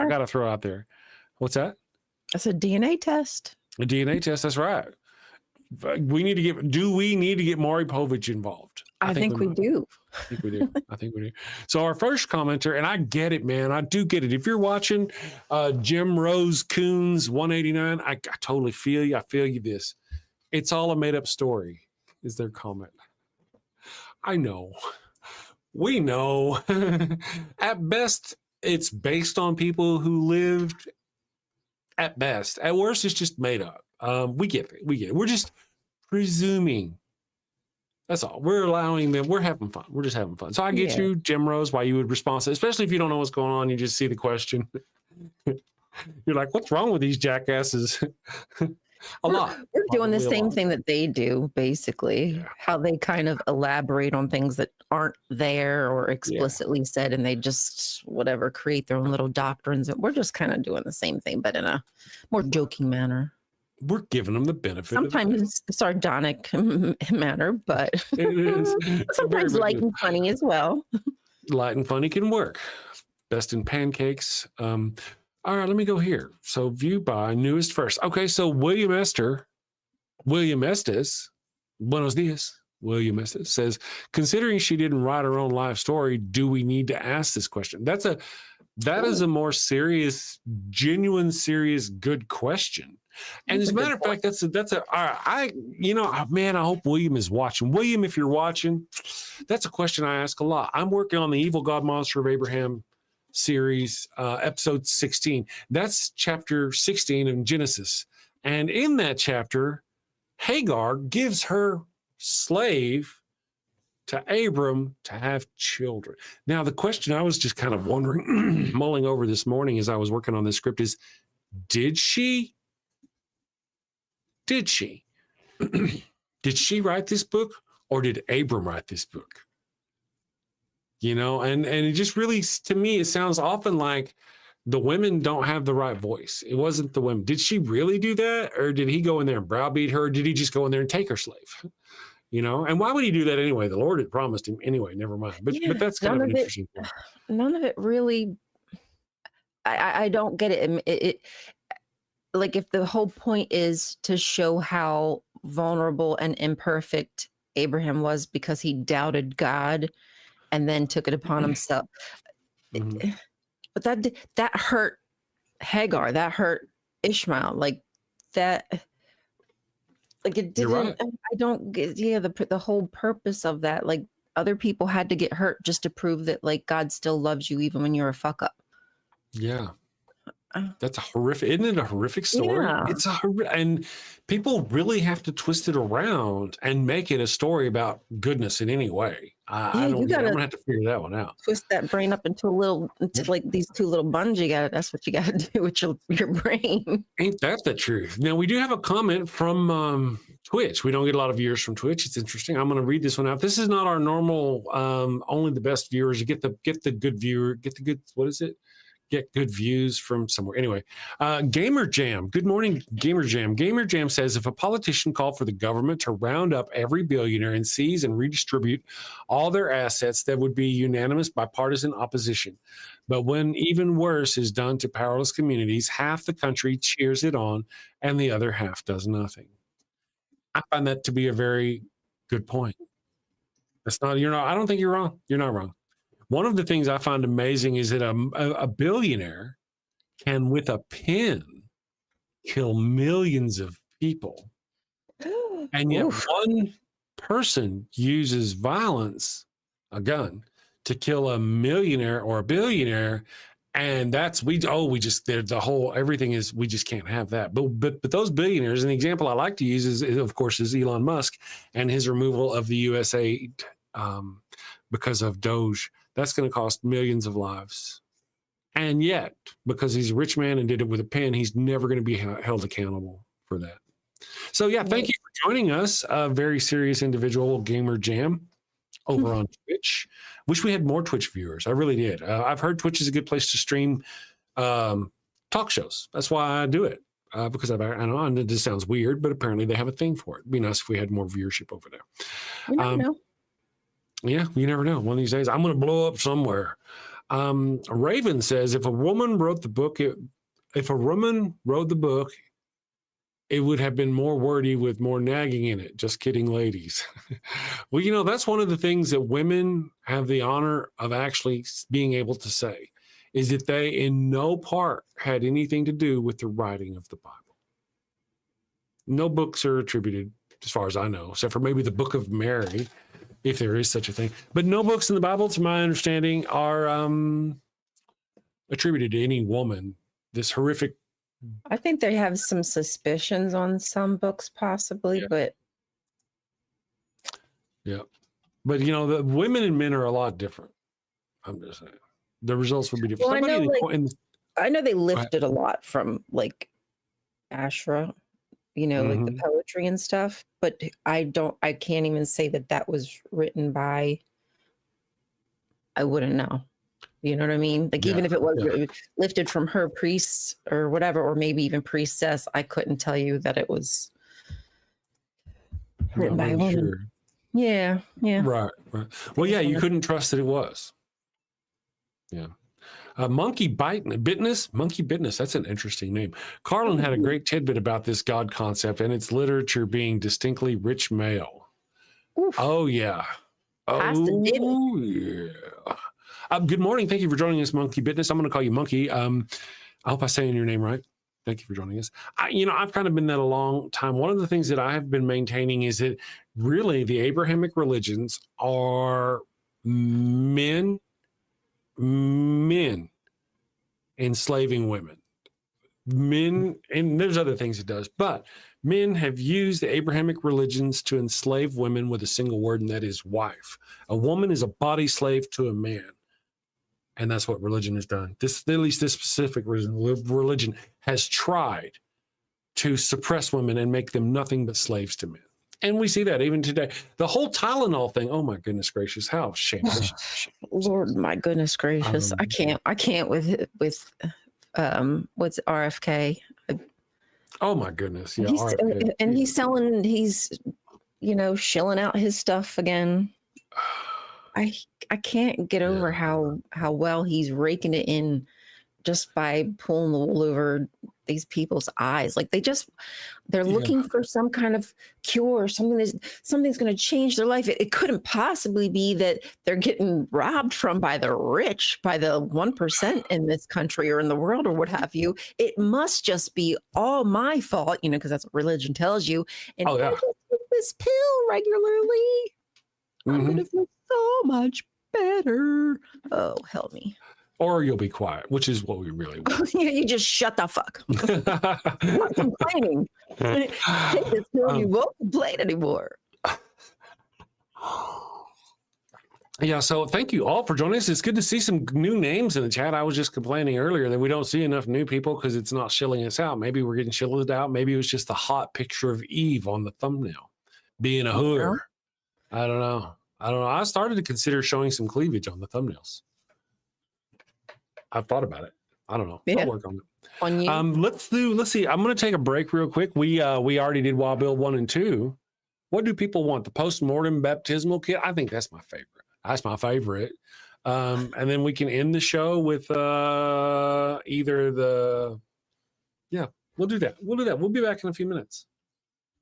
gotta throw out there. What's that? That's a DNA test. A DNA test. That's right. Do we need to get Maury Povich involved? I think we do. I think we do. So our first commenter, and I get it, man. I do get it. If you're watching Jim Rose Coons 189, I totally feel you. I feel you this. It's all a made up story, is their comment. I know. We know. At best, it's based on people who lived. At best. At worst, it's just made up. We get it. We get it. We're just presuming. That's all. We're allowing them. We're having fun. We're just having fun. So I get you, Jim Rose, why you would respond, especially if you don't know what's going on. You just see the question. You're like, what's wrong with these jackasses? We're doing the same thing that they do, basically. Yeah. How they kind of elaborate on things that aren't there or explicitly said, and they just whatever create their own little doctrines. And we're just kind of doing the same thing, but in a more joking manner. We're giving them the benefit. Sometimes sardonic manner, but it is. sometimes light and funny as well. Light and funny can work. Best in pancakes. All right, let me go here. So view by newest first. Okay, so William Estes, buenos dias, William Estes says, considering she didn't write her own life story, do we need to ask this question? That is a more serious, genuine, serious, good question. And as a matter of fact, man, I hope William is watching. William, if you're watching, that's a question I ask a lot. I'm working on the Evil God Monster of Abraham series, episode 16. That's chapter 16 of Genesis. And in that chapter, Hagar gives her slave to Abram to have children. Now, the question I was just kind of wondering, mulling over this morning as I was working on this script is, did she did she write this book, or did Abram write this book? And it just really, to me, it sounds often like the women don't have the right voice. It wasn't the women. Did she really do that? Or did he go in there and browbeat her? Or did he just go in there and take her slave? And why would he do that anyway? The Lord had promised him anyway, never mind. But that's kind of an interesting thing. None of it really, I don't get it. It like, if the whole point is to show how vulnerable and imperfect Abraham was because he doubted God and then took it upon himself. Mm-hmm. But that hurt Hagar, that hurt Ishmael, like that. Like, it didn't. Right. I don't get the whole purpose of that. Like, other people had to get hurt just to prove that, like, God still loves you even when you're a fuck up. Yeah. That's a horrific, isn't it a horrific story? Yeah. It's and people really have to twist it around and make it a story about goodness in any way. I'm gonna have to figure that one out. Twist that brain up into like these two little buns. That's what you got to do with your brain. Ain't that the truth? Now, we do have a comment from Twitch. We don't get a lot of viewers from Twitch. It's interesting. I'm going to read this one out. This is not our normal, only the best viewers. You get the good viewer, what is it? Get good views from somewhere. Anyway, Gamer Jam. Good morning, Gamer Jam. Gamer Jam says, if a politician called for the government to round up every billionaire and seize and redistribute all their assets, that would be unanimous bipartisan opposition. But when even worse is done to powerless communities, half the country cheers it on and the other half does nothing. I find that to be a very good point. I don't think you're wrong. You're not wrong. One of the things I find amazing is that a billionaire can, with a pen, kill millions of people. And yet one person uses violence, a gun, to kill a millionaire or a billionaire. And we just can't have that. But those billionaires, and the example I like to use is of course, Elon Musk and his removal of the US aid because of Doge. That's going to cost millions of lives. And yet, because he's a rich man and did it with a pen, he's never going to be held accountable for that. So, yeah, thank you for joining us. A very serious individual, Gamer Jam, over on Twitch. Wish we had more Twitch viewers. I really did. I've heard Twitch is a good place to stream talk shows. That's why I do it. Because I know this sounds weird, but apparently they have a thing for it. It'd be nice if we had more viewership over there. You never know. Yeah, you never know. One of these days, I'm going to blow up somewhere. Raven says, if a woman wrote the book, it would have been more wordy with more nagging in it. Just kidding, ladies. Well, that's one of the things that women have the honor of actually being able to say, is that they in no part had anything to do with the writing of the Bible. No books are attributed, as far as I know, except for maybe the Book of Mary, if there is such a thing. But no books in the Bible, to my understanding, are attributed to any woman. This horrific I think they have some suspicions on some books, possibly, Yeah. but Yeah. But, the women and men are a lot different. I'm just saying. The results would be different. well, I know they ahead. lifted a lot from like Ashra, like the Mhm. poetry and stuff, but I can't even say that was written by, I wouldn't know. You know what I mean? Like, even if it was lifted from her priests or whatever, or maybe even priestess, I couldn't tell you that it was written by a woman. Sure. Yeah. Right. Well, yeah, you couldn't trust that it was. Yeah. Monkey Bitness. That's an interesting name. Carlin had a great tidbit about this God concept and its literature being distinctly rich male. Oof. Oh, yeah. Pass the diddy. Oh, yeah. Good morning. Thank you for joining us, Monkey Bitness. I'm going to call you Monkey. I hope I'm saying your name right. Thank you for joining us. I've kind of been that a long time. One of the things that I have been maintaining is that really the Abrahamic religions are men enslaving women. Men, and there's other things it does, but men have used the Abrahamic religions to enslave women with a single word, and that is wife. A woman is a body slave to a man. And that's what religion has done. At least this specific religion has tried to suppress women and make them nothing but slaves to men. And we see that even today. The whole Tylenol thing, oh my goodness gracious, how shameful. Lord, my goodness gracious. I can't with what's RFK. Oh my goodness. Yeah. RFK. He's shilling out his stuff again. I can't get over how well he's raking it in just by pulling the wool over these people's eyes. Like they're looking for some kind of cure, something's going to change their life. It couldn't possibly be that they're getting robbed from by the rich, by the 1% in this country or in the world or what have you. It must just be all my fault, because that's what religion tells you. And if I just take this pill regularly, I'm going to feel so much better. Oh, help me. Or you'll be quiet, which is what we really want. You just shut the fuck. I'm not complaining. Take this pill, you won't complain anymore. Yeah, so thank you all for joining us. It's good to see some new names in the chat. I was just complaining earlier that we don't see enough new people because it's not shilling us out. Maybe we're getting shilled out. Maybe it was just the hot picture of Eve on the thumbnail being a whore. I don't know. I started to consider showing some cleavage on the thumbnails. I've thought about it. I don't know. I'll work on it. On you. Let's see. I'm going to take a break real quick. We already did Wild Bill 1 and 2. What do people want? The post-mortem baptismal kit? I think that's my favorite. That's my favorite. And then we can end the show with either the... Yeah, we'll do that. We'll be back in a few minutes.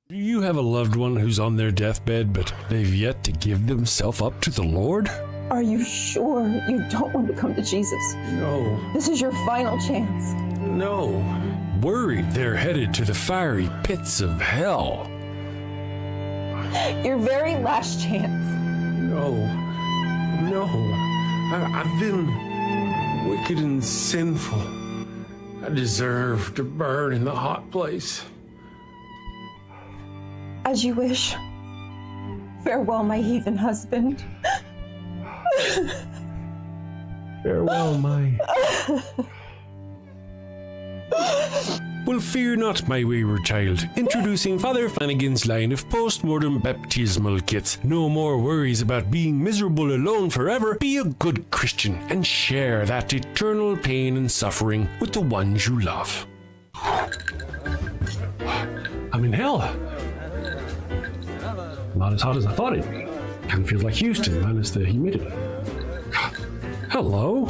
Do you have a loved one who's on their deathbed, but they've yet to give themselves up to the Lord? Are you sure you don't want to come to Jesus? No. This is your final chance. No. Worried they're headed to the fiery pits of hell. Your very last chance. No. I've been wicked and sinful. I deserve to burn in the hot place. As you wish. Farewell, my heathen husband. Farewell, my... Well, fear not, my wayward child. Introducing Father Flanagan's line of post-mortem baptismal kits. No more worries about being miserable alone forever. Be a good Christian and share that eternal pain and suffering with the ones you love. I'm in hell. Not as hot as I thought it'd be. Kind of feels like Houston, minus the humidity. Hello.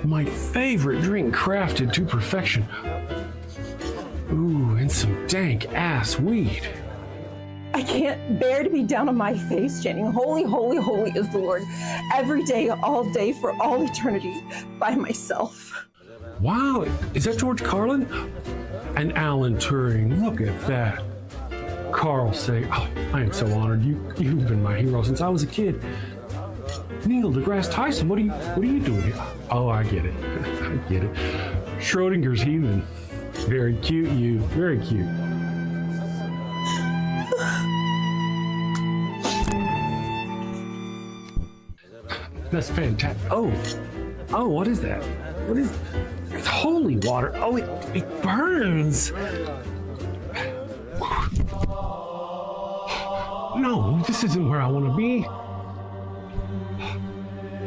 My favorite drink crafted to perfection. Ooh, and some dank ass weed. I can't bear to be down on my face chanting, holy, holy, holy is the Lord, every day, all day, for all eternity, by myself. Wow, is that George Carlin? And Alan Turing, look at that. Carl say, oh, I am so honored. You've been my hero since I was a kid. Neil deGrasse Tyson, what are you doing here? Oh, I get it. I get it. Schrodinger's heathen. Very cute, you. Very cute. That's fantastic. Oh, what is that? What is? It's holy water. Oh, it burns. No, this isn't where I want to be.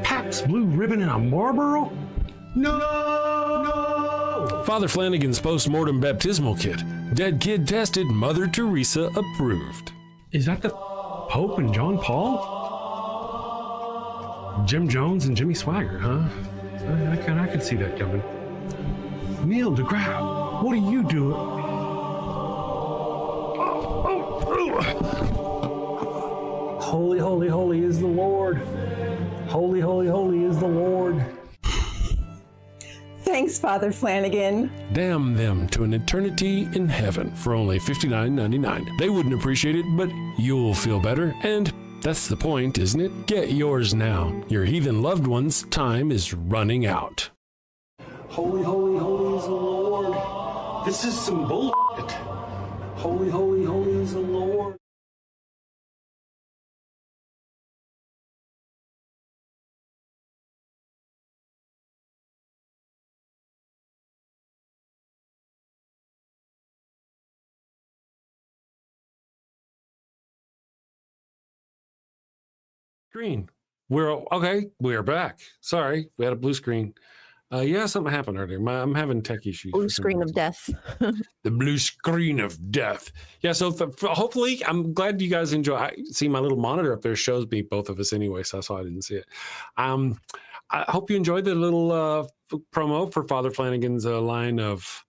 Pabst Blue Ribbon and a Marlboro? No! Father Flanagan's post-mortem baptismal kit. Dead kid tested, Mother Teresa approved. Is that the Pope and John Paul? Jim Jones and Jimmy Swaggart, huh? I can see that coming. Neil deGrasse, what are you doing? Holy, holy, holy is the Lord. Holy, holy, holy is the Lord. Thanks, Father Flanagan. Damn them to an eternity in heaven for only $59.99. They wouldn't appreciate it, but you'll feel better, and that's the point, isn't it? Get yours now. Your heathen loved one's time is running out. Holy, holy, holy is the Lord. This is some bullshit. Holy, holy, holy is the Lord. Screen. We're back. Sorry, we had a blue screen. Yeah, something happened earlier. I'm having tech issues. Blue screen of death. The blue screen of death. Yeah, so hopefully, I'm glad you guys enjoy. I see my little monitor up there shows me both of us anyway, so that's why I didn't see it. I hope you enjoyed the little promo for Father Flanagan's line of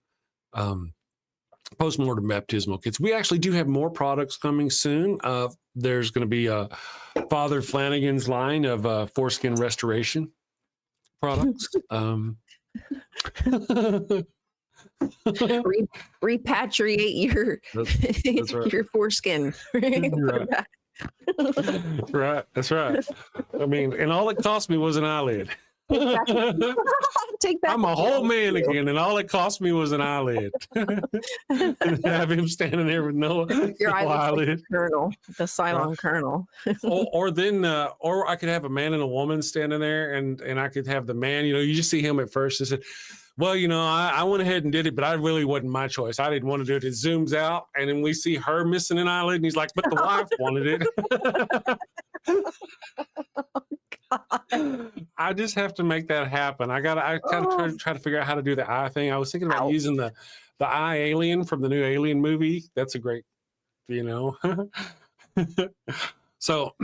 post-mortem baptismal kits. We actually do have more products coming soon. There's going to be a Father Flanagan's line of foreskin restoration products. Repatriate your that's right. your foreskin. Right, that's right. I mean, and all it cost me was an eyelid. Take that. I'm a whole man again, and all it cost me was an eyelid. And have him standing there with no eyelid. Like the colonel, the Cylon colonel. or I could have a man and a woman standing there, and I could have the man. You just see him at first and said, "Well, I went ahead and did it, but I really wasn't my choice. I didn't want to do it." It zooms out, and then we see her missing an eyelid, and he's like, "But the wife wanted it." I just have to make that happen. I gotta try to figure out how to do the eye thing. I was thinking about using the eye alien from the new Alien movie. That's a great, So,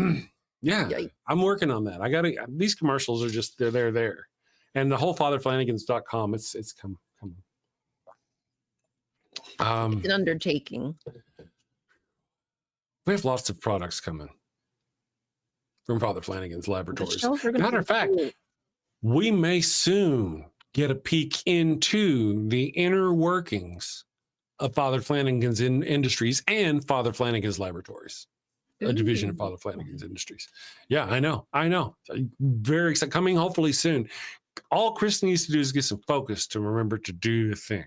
yeah, Yikes. I'm working on that. These commercials are just they're there, and the whole FatherFlanagans.com. It's come. It's an undertaking. We have lots of products coming from Father Flanagan's Laboratories. Matter of fact, we may soon get a peek into the inner workings of Father Flanagan's Industries and Father Flanagan's Laboratories, a division of Father Flanagan's Industries. Yeah, I know. Very excited. Coming hopefully soon. All Chris needs to do is get some focus to remember to do the thing.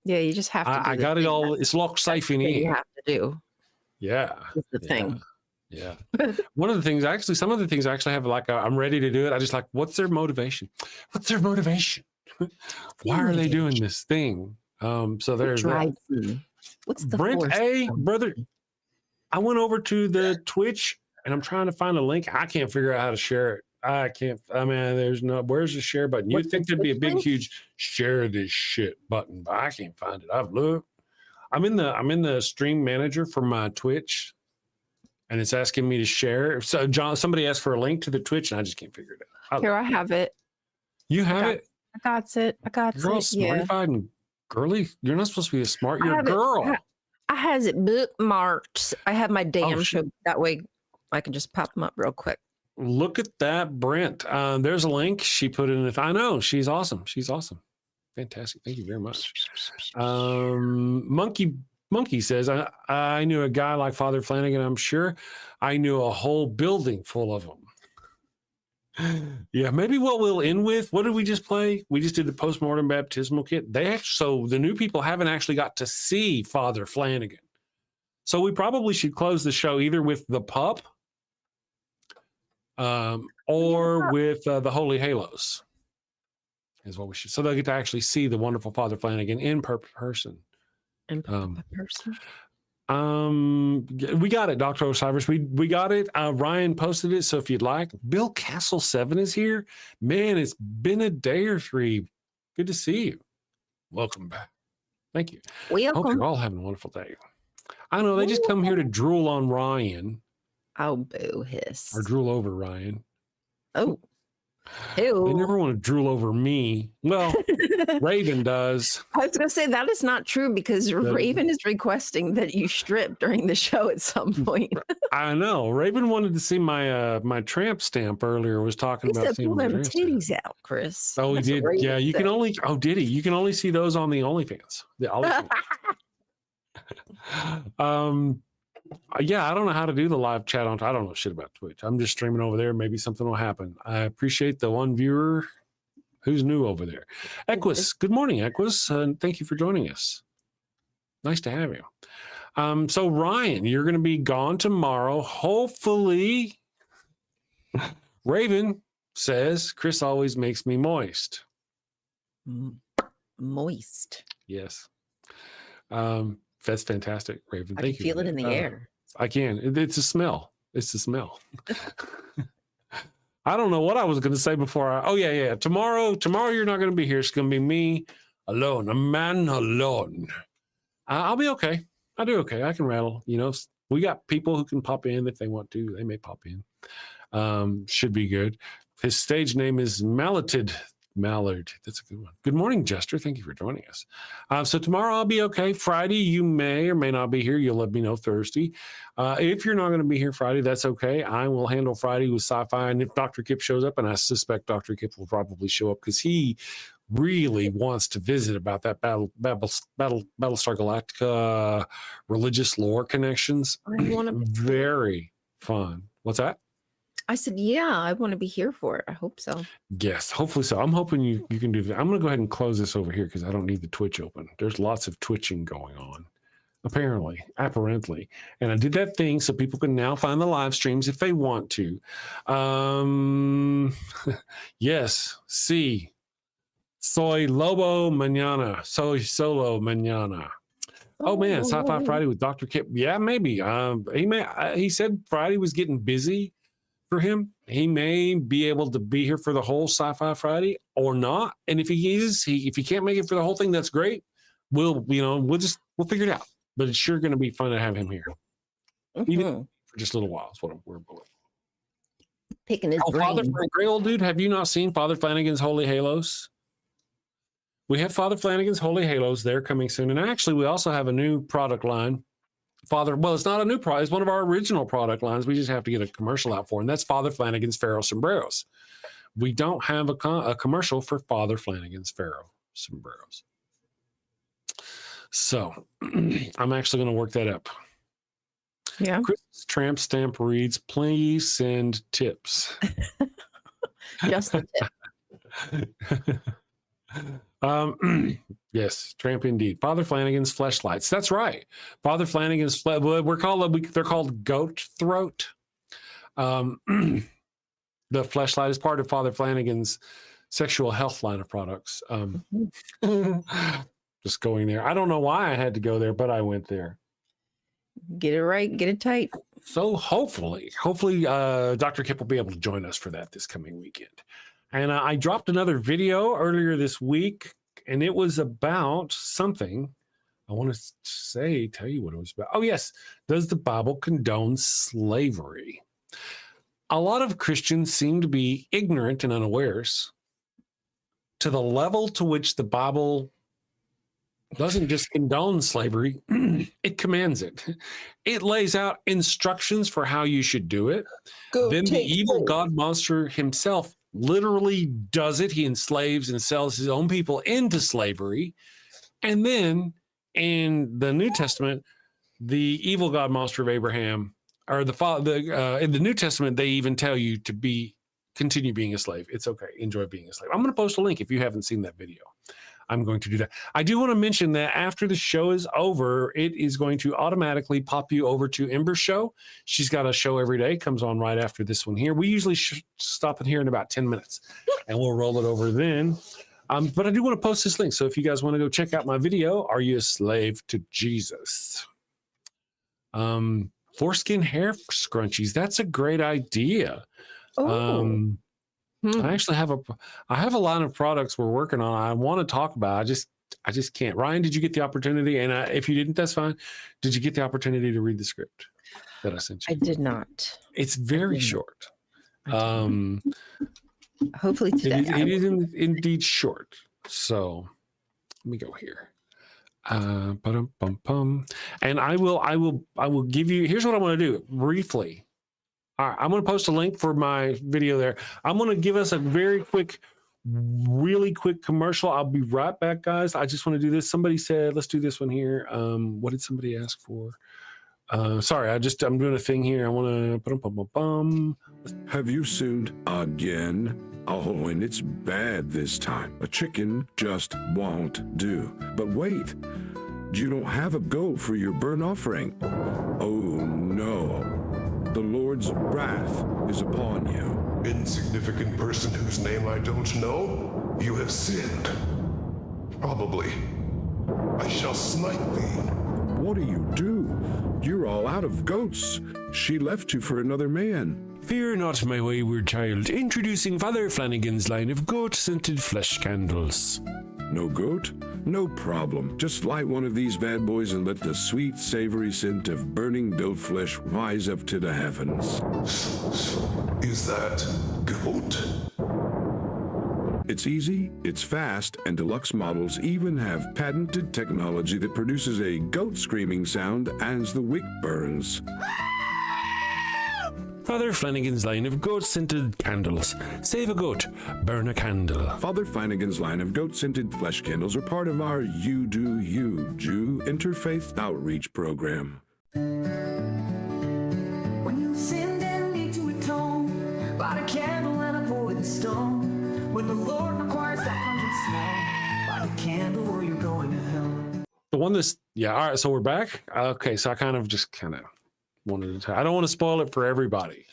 Yeah, you just have to. I got it all. It's locked safe in here. You have to do. Yeah. It's the thing. Yeah. One of the things, some of the things I actually have I'm ready to do it. I just what's their motivation? What's their motivation? Why are they doing this thing? So there's that. What's the Brent A, brother? I went over to the Twitch and I'm trying to find a link. I can't figure out how to share it. Where's the share button? You'd think there'd be a big, huge share this shit button, but I can't find it. I've looked. I'm in the stream manager for my Twitch. And it's asking me to share. So, somebody asked for a link to the Twitch, and I just can't figure it out. Here, I have it. You have it? I got it. You're all smartified and girly. You're not supposed to be a smart. You're a girl. I has it bookmarked. I have my damn show. That way I can just pop them up real quick. Look at that, Brent. There's a link she put in. I know. She's awesome. Fantastic. Thank you very much. Monkey says, I knew a guy like Father Flanagan. I'm sure I knew a whole building full of them. Yeah, maybe what we'll end with, what did we just play? We just did the postmortem baptismal kit. So the new people haven't actually got to see Father Flanagan. So we probably should close the show either with the pup or with the Holy Halos is what we should. So they'll get to actually see the wonderful Father Flanagan in person. In person. We got it, Dr. Osiris. We got it. Ryan posted it. So if you'd like, Bill Castle 7 is here. Man, it's been a day or three. Good to see you. Welcome back. Thank you. Hope Welcome. you're all having a wonderful day. I know they just come here to drool on Ryan Oh, boo hiss. or drool over Ryan. Oh. They Ew. never want to drool over me. Well, Raven does. I was going to say that is not true because Raven is requesting that you strip during the show at some point. I know. Raven wanted to see my my tramp stamp earlier. Was talking He about said seeing pull my them tramp stamp. titties out, Chris. Oh, he That's what did. Raven Yeah, you said. can only. Oh, did he? You can only see those on the OnlyFans. The OnlyFans. Yeah, I don't know how to do the live chat on. I don't know shit about Twitch. I'm just streaming over there. Maybe something will happen. I appreciate the one viewer who's new over there. Equus, good morning, Equus, and thank you for joining us. Nice to have you. So Ryan, you're going to be gone tomorrow. Hopefully, Raven says Chris always makes me moist. Moist. Yes. That's fantastic, Raven. I Thank can you. feel it in the air. I can. It's a smell. It's a smell. I don't know what I was going to say before. Oh, yeah. Tomorrow you're not going to be here. It's going to be me alone, a man alone. I'll be okay. I'll do okay. I can rattle. You know, we got people who can pop in if they want to. They may pop in. Should be good. His stage name is Mallard. That's a good one. Good morning, Jester. Thank you for joining us. So tomorrow I'll be okay. Friday, you may or may not be here. You'll let me know Thursday. If you're not going to be here Friday, that's okay. I will handle Friday with sci-fi. And if Dr. Kip shows up, and I suspect Dr. Kip will probably show up because he really wants to visit about that Battlestar Galactica religious lore connections. I want to. Very fun. What's that? I said, yeah, I want to be here for it. I hope so. Yes, hopefully so. I'm hoping you can do that. I'm going to go ahead and close this over here because I don't need the Twitch open. There's lots of twitching going on, apparently. And I did that thing so people can now find the live streams if they want to. Yes, sí. Soy lobo mañana. Soy solo mañana. Oh man, Sci-Fi Friday with Dr. Kip. Yeah, maybe. He said Friday was getting busy for him. He may be able to be here for the whole Sci-Fi Friday or not. And if if he can't make it for the whole thing, that's great. We'll figure it out. But it's sure going to be fun to have him here, even for just a little while. Is what we're picking his brain. Father, Gray old dude, have you not seen Father Flanagan's Holy Halos? We have Father Flanagan's Holy Halos. They're coming soon, and actually, we also have a new product line. It's not a new product. It's one of our original product lines. We just have to get a commercial out for, and that's Father Flanagan's Pharaoh sombreros. We don't have a commercial for Father Flanagan's Pharaoh sombreros. So I'm actually going to work that up. Yeah. Chris Tramp Stamp reads, please send tips. Just the tip. Yes, Tramp indeed. Father Flanagan's fleshlights. That's right. Father Flanagan's they're called goat throat. The fleshlight is part of Father Flanagan's sexual health line of products. Just going there. I don't know why I had to go there, but I went there. Get it right, get it tight. So hopefully, Dr. Kip will be able to join us for that this coming weekend. And I dropped another video earlier this week, and it was about something. I want to tell you what it was about. Oh, yes. Does the Bible condone slavery? A lot of Christians seem to be ignorant and unawares to the level to which the Bible doesn't just condone slavery, it commands it. It lays out instructions for how you should do it. Then the evil God monster himself literally does it. He enslaves and sells his own people into slavery. And then in the New Testament, the evil God monster of Abraham, or in the New Testament, they even tell you to be continue being a slave. It's okay. Enjoy being a slave. I'm going to post a link if you haven't seen that video. I'm going to do that. I do want to mention that after the show is over, it is going to automatically pop you over to Ember's show. She's got a show every day, comes on right after this one here. We usually stop it here in about 10 minutes, and we'll roll it over then. But I do want to post this link. So if you guys want to go check out my video, Are You a Slave to Jesus? Foreskin hair scrunchies. That's a great idea. Oh. I actually have a line of products we're working on. I want to talk about. I just can't. Ryan, did you get the opportunity? And if you didn't, that's fine. Did you get the opportunity to read the script that I sent you? I did not. It's very short. Hopefully today. It is indeed short. So let me go here. And I will give you. Here's what I want to do briefly. All right, I'm going to post a link for my video there. I'm going to give us a very quick, really quick commercial. I'll be right back, guys. I just want to do this. Somebody said, let's do this one here. What did somebody ask for? Sorry, I'm doing a thing here. I want to. Have you sinned again? Oh, and it's bad this time. A chicken just won't do. But wait, you don't have a goat for your burnt offering. Oh, no. The Lord's wrath is upon you. Insignificant person whose name I don't know, you have sinned. Probably. I shall smite thee. What do you do? You're all out of goats. She left you for another man. Fear not, my wayward child. Introducing Father Flanagan's line of goat-scented flesh candles. No goat? No problem. Just light one of these bad boys and let the sweet, savory scent of burning goat flesh rise up to the heavens. Is that goat? It's easy, it's fast, and deluxe models even have patented technology that produces a goat screaming sound as the wick burns. Father Flanagan's line of goat-scented candles. Save a goat, burn a candle. Father Flanagan's line of goat-scented flesh candles are part of our You Do You Jew interfaith outreach program. When you sinned and need to atone, light a candle and avoid the stone. When the Lord requires that pungent smell, light a candle or you're going to hell. The one that's, yeah, all right, so we're back. Okay, so I kind of wanted to, I don't want to spoil it for everybody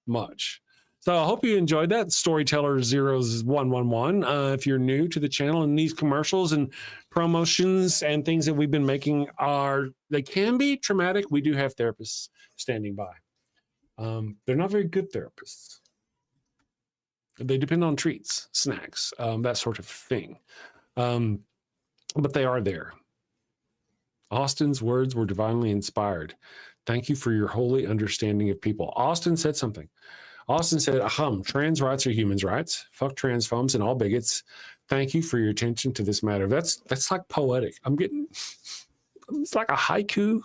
much. So I hope you enjoyed that. Storyteller 0111. If you're new to the channel, and these commercials and promotions and things that we've been making they can be traumatic. We do have therapists standing by. They're not very good therapists. They depend on treats, snacks, that sort of thing. But they are there. Austin's words were divinely inspired. Thank you for your holy understanding of people. Austin said something. Austin said, trans rights are humans' rights. Fuck trans phobes and all bigots. Thank you for your attention to this matter. That's like poetic. It's like a haiku.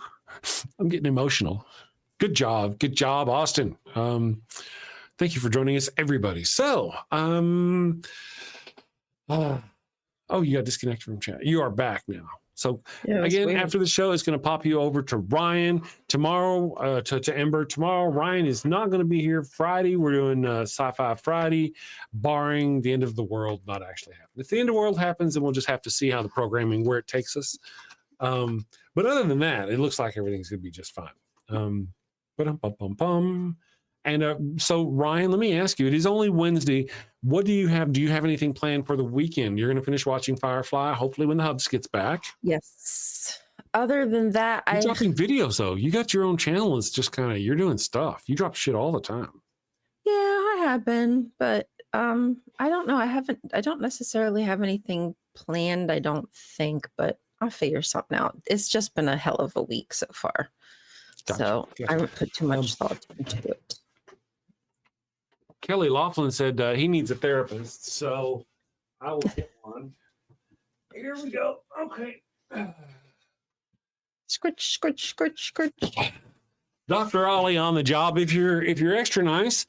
I'm getting emotional. Good job, Austin. Thank you for joining us, everybody. So, you got disconnected from chat. You are back now. So again, after the show, it's going to pop you over to Ryan tomorrow, to Ember tomorrow. Ryan is not going to be here Friday. We're doing Sci-Fi Friday, barring the end of the world not actually happening. If the end of the world happens, then we'll just have to see how the programming, where it takes us. But other than that, it looks like everything's going to be just fine. And so, Ryan, let me ask you, it is only Wednesday. What do you have? Do you have anything planned for the weekend? You're going to finish watching Firefly, hopefully when the Hubs gets back. Yes. Other than that, You're dropping videos, though. You got your own channel. It's just kind of, you're doing stuff. You drop shit all the time. Yeah, I have been, but I don't know. I don't necessarily have anything planned, I don't think, but I'll figure something out. It's just been a hell of a week so far. Gotcha. I haven't put too much thought into it. Kelly Laughlin said he needs a therapist, so I will get one. Here we go. Okay. Scritch, scritch, scritch, scritch. Dr. Ollie on the job. If you're extra nice,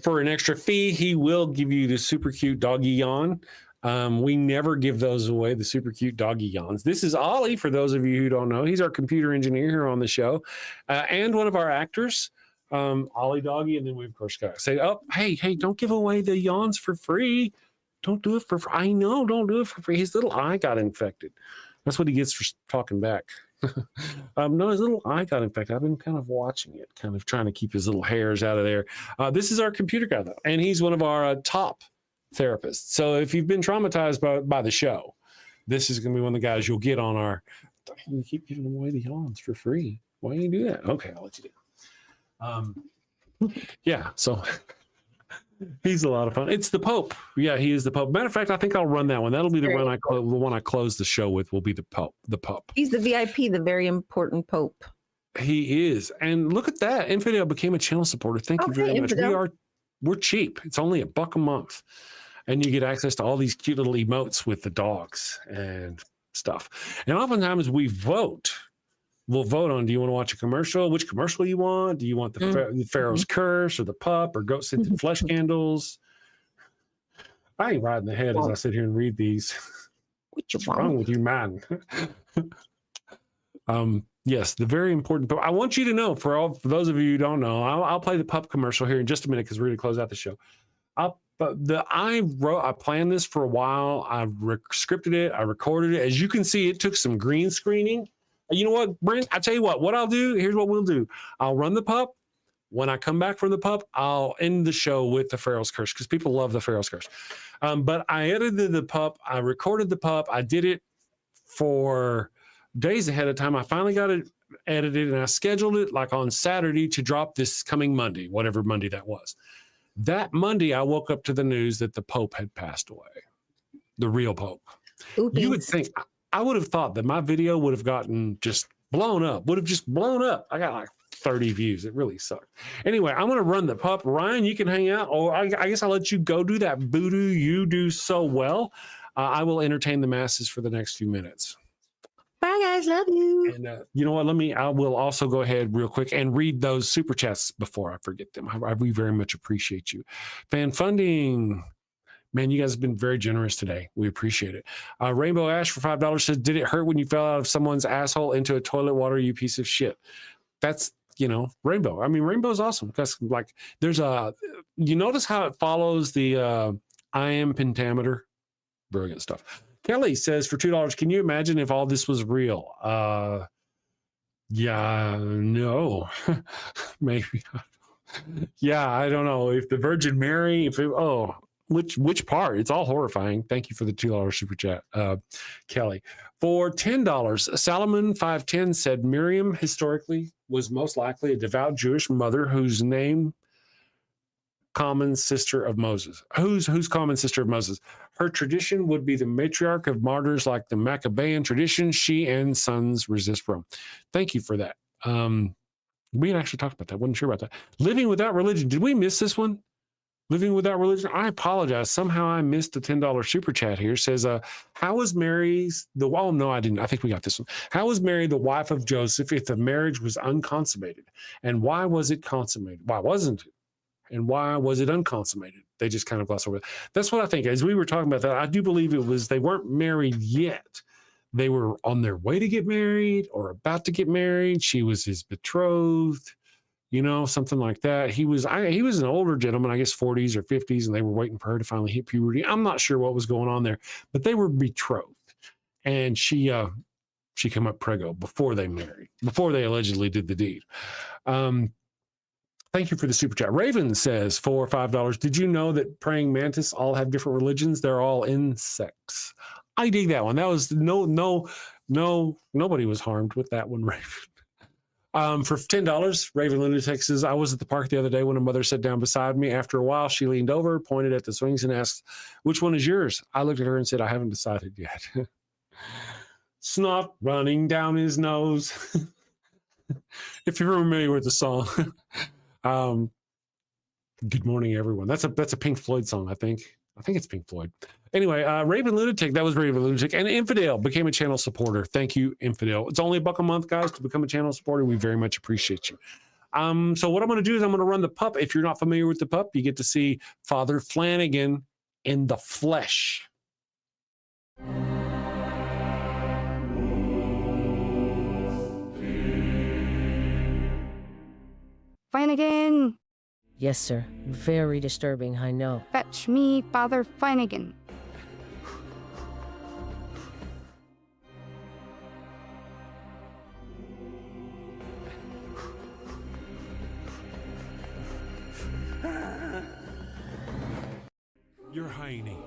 for an extra fee, he will give you the super cute doggy yawn. We never give those away, the super cute doggy yawns. This is Ollie, for those of you who don't know. He's our computer engineer here on the show, and one of our actors. Ollie Doggy, and then we of course got to say, oh, hey, don't give away the yawns for free. Don't do it for free. I know, don't do it for free. His little eye got infected. That's what he gets for talking back. No, his little eye got infected. I've been kind of watching it, kind of trying to keep his little hairs out of there. This is our computer guy, though, and he's one of our top therapists. So if you've been traumatized by the show, this is going to be one of the guys you'll get on our. You keep giving away the yawns for free. Why do you do that? Okay, I'll let you do. Yeah, so he's a lot of fun. It's the Pope. Yeah, he is the Pope. Matter of fact, I think I'll run that one. That'll be the one I close the show with. Will be the Pope. The Pope. He's the VIP, the very important Pope. He is, and look at that. Infidel became a channel supporter. Thank you very much. We're cheap. It's only $1 a month, and you get access to all these cute little emotes with the dogs and stuff. And oftentimes we'll vote on, do you want to watch a commercial? Which commercial you want? Do you want the Pharaoh's Curse or the pup or goat scented flesh candles? I ain't riding the head as I sit here and read these. What's wrong with you, man? Yes, the very important. But I want you to know, for those of you who don't know, I'll play the pup commercial here in just a minute because we're going to close out the show. I planned this for a while. I scripted it. I recorded it. As you can see, it took some green screening. You know what, Brent? I tell you what I'll do. Here's what we'll do. I'll run the pup. When I come back from the pup, I'll end the show with the Pharaoh's Curse because people love the Pharaoh's Curse. But I edited the pup. I recorded the pup. I did it for days ahead of time. I finally got it edited and I scheduled it like on Saturday to drop this coming Monday, whatever Monday that was. That Monday, I woke up to the news that the Pope had passed away, the real Pope. Oopies. You would think, I would have thought that my video would have gotten just blown up, I got like 30 views. It really sucked. Anyway, I'm going to run the pup. Ryan, you can hang out, or I guess I'll let you go do that voodoo you do so well. I will entertain the masses for the next few minutes. Bye, guys. Love you. And you know what? I will also go ahead real quick and read those super chats before I forget them. We very much appreciate you. Fan funding. Man, you guys have been very generous today. We appreciate it. Rainbow Ash for $5 says, did it hurt when you fell out of someone's asshole into a toilet water, you piece of shit? That's, Rainbow. I mean, Rainbow's awesome. Because you notice how it follows the I am pentameter? Brilliant stuff. Kelly says for $2, can you imagine if all this was real? Yeah, no, maybe not. Yeah, I don't know. If the Virgin Mary, which part? It's all horrifying. Thank you for the $2 super chat, Kelly. For $10, Salomon 510 said Miriam historically was most likely a devout Jewish mother whose common sister of Moses. Who's common sister of Moses? Her tradition would be the matriarch of martyrs like the Maccabean tradition. She and sons resist Rome. Thank you for that. We had actually talked about that. Wasn't sure about that. Living without religion. Did we miss this one? Living without religion. I apologize. Somehow I missed a $10 super chat here. Says, how was Mary's no, I didn't. I think we got this one. How was Mary the wife of Joseph if the marriage was unconsummated? And why was it consummated? Why wasn't it? And why was it unconsummated? They just kind of gloss over it. That's what I think. As we were talking about that, I do believe they weren't married yet. They were on their way to get married or about to get married. She was his betrothed, something like that. He was an older gentleman, I guess 40s or 50s, and they were waiting for her to finally hit puberty. I'm not sure what was going on there, but they were betrothed. And she came up preggo before they married, before they allegedly did the deed. Thank you for the super chat. Raven says $4 or $5. Did you know that praying mantis all have different religions? They're all insects. I dig that one. That was nobody was harmed with that one, Raven. For $10, Raven Lunatic says, I was at the park the other day when a mother sat down beside me. After a while, she leaned over, pointed at the swings, and asked, which one is yours? I looked at her and said, I haven't decided yet. Snot running down his nose. If you're familiar with the song. Good morning, everyone. That's a Pink Floyd song, I think. I think it's Pink Floyd. Anyway, Raven Lunatic, that was Raven Lunatic. And Infidel became a channel supporter. Thank you, Infidel. It's only $1 a month, guys, to become a channel supporter. We very much appreciate you. So what I'm going to do is I'm going to run the pup. If you're not familiar with the pup, you get to see Father Flanagan in the flesh. Flanagan! Yes, sir. Very disturbing, I know. Fetch me Father Flanagan. Your Highness.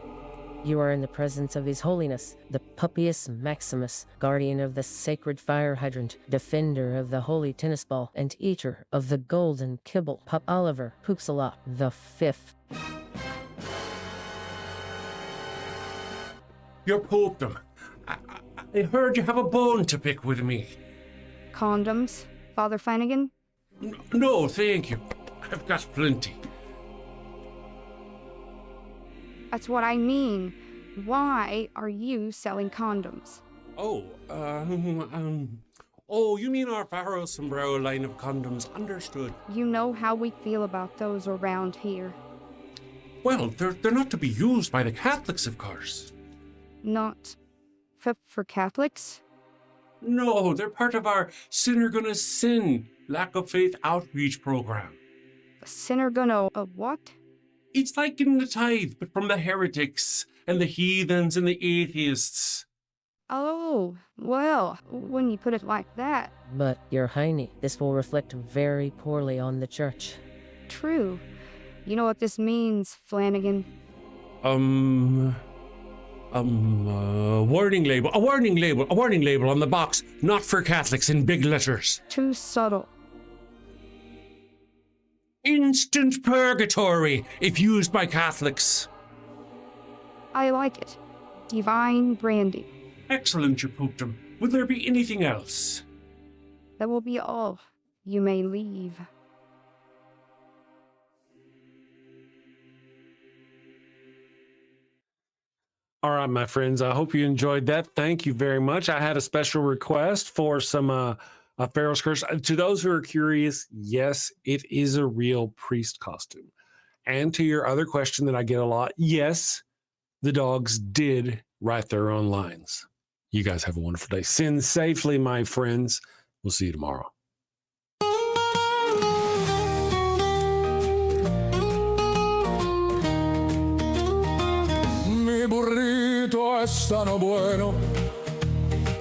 You are in the presence of His Holiness, the Puppius Maximus, guardian of the sacred fire hydrant, defender of the holy tennis ball, and eater of the golden kibble, Pup Oliver Poopsalop the Fifth. Your popedom. I heard you have a bone to pick with me. Condoms, Father Flanagan? No, thank you. I've got plenty. That's what I mean. Why are you selling condoms? Oh, you mean our Pharaoh Sombrero line of condoms. Understood. You know how we feel about those around here. Well, they're not to be used by the Catholics, of course. Not for Catholics? No, they're part of our Sinner Gonna Sin lack of faith outreach program. A sinner gonna what? It's like getting the tithe, but from the heretics and the heathens and the atheists. Oh, well, when you put it like that. But, Your Highness, this will reflect very poorly on the church. True. You know what this means, Flanagan? Warning label on the box, not for Catholics in big letters. Too subtle. Instant purgatory if used by Catholics. I like it. Divine branding. Excellent, your popedom. Will there be anything else? That will be all. You may leave. All right, my friends, I hope you enjoyed that. Thank you very much. I had a special request for some Pharaoh's Curse. To those who are curious, yes, it is a real priest costume. And to your other question that I get a lot, yes, the dogs did write their own lines. You guys have a wonderful day. Sin safely, my friends. We'll see you tomorrow. Mi burrito es tan bueno,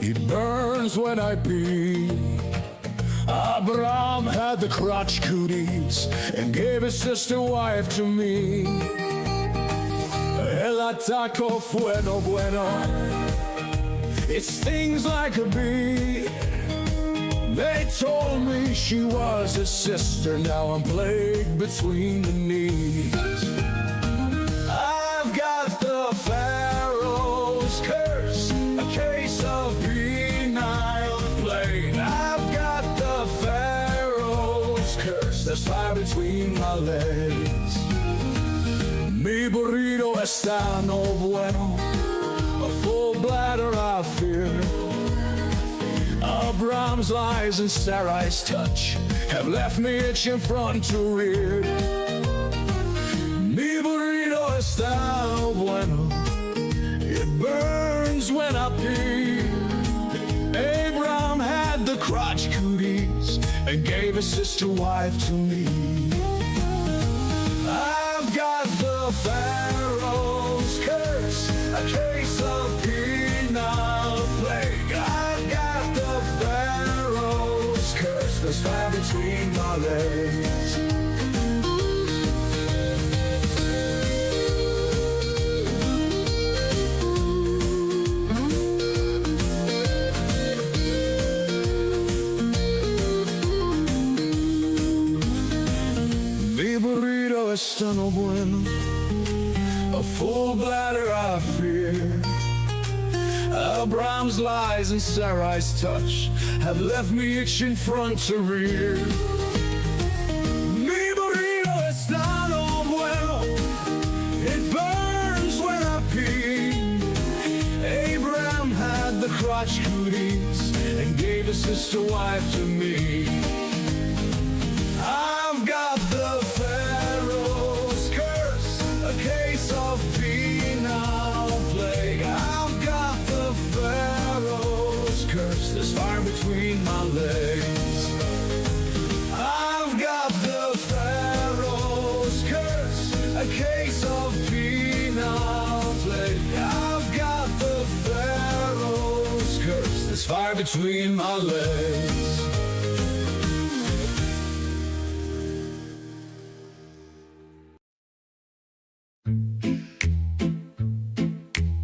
it burns when I pee. Abraham had the crotch cooties and gave his sister wife to me. El ataco bueno bueno, it stings like a bee. They told me she was a sister, now I'm plagued between the knees. I've got the Pharaoh's curse, a case of penile plague. I've got the Pharaoh's curse, there's fire between my legs. Mi burrito está no bueno, a full bladder I fear. Abraham's lies and Sarai's touch have left me itching front to rear. Mi burrito está no bueno, it burns when I pee. Abraham had the crotch cooties and gave his sister wife to me. I've got the Pharaoh's curse, a case of penile plague. I've got the Pharaoh's curse, there's fire between my legs. Mi burrito está no bueno, a full bladder I fear. Abraham's lies and Sarai's touch have left me itching front to rear. Mi burrito está no bueno, it burns when I pee. Abraham had the crotch cooties and gave his sister wife to me. I've got the Pharaoh's curse, a case of penile plague. I've got the Pharaoh's curse, there's fire between my legs. I've got the There's fire between my legs.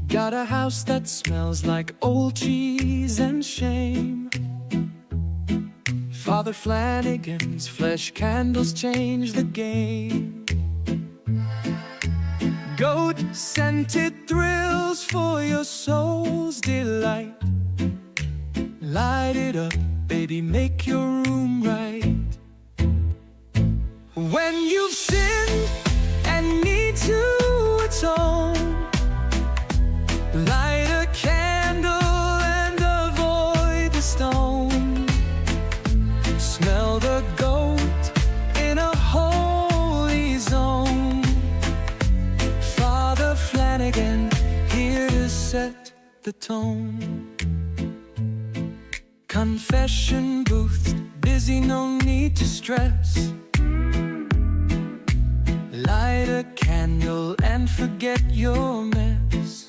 Got a house that smells like old cheese and shame. Father Flanagan's flesh candles change the game. Goat-scented thrills for your soul's delight. Light it up, baby, make your room right. When you've sinned and need to atone, light a candle and avoid the stone. Smell the goat in a holy zone. Father Flanagan, here to set the tone. Confession booth, busy, no need to stress. Light a candle and forget your mess.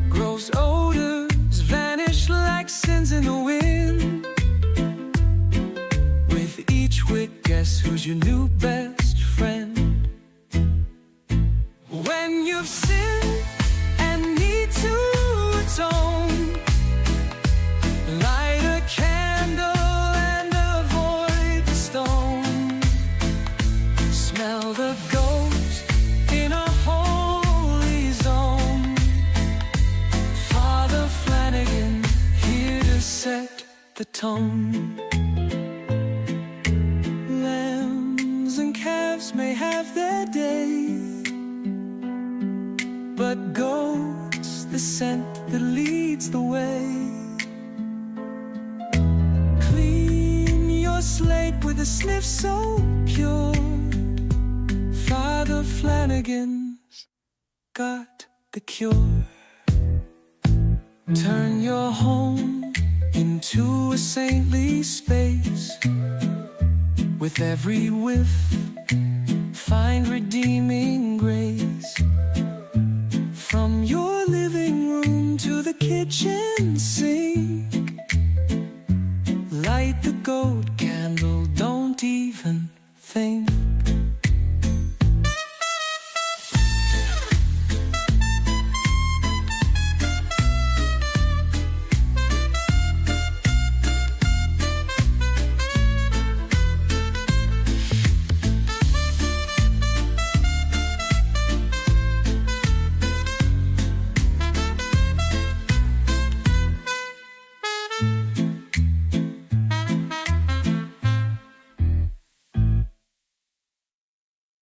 Gross odors vanish like sins in the wind. With each wick, guess who's your new best friend? When you've sinned and need to atone, light a candle and avoid the stone. Smell the goat in a holy zone. Father Flanagan, here to set the tone. Lambs and calves may have their day, but goat's the scent that leads the way. Clean your slate with a sniff so pure. Father Flanagan's got the cure. Turn your home into a saintly space. With every whiff, find redeeming grace.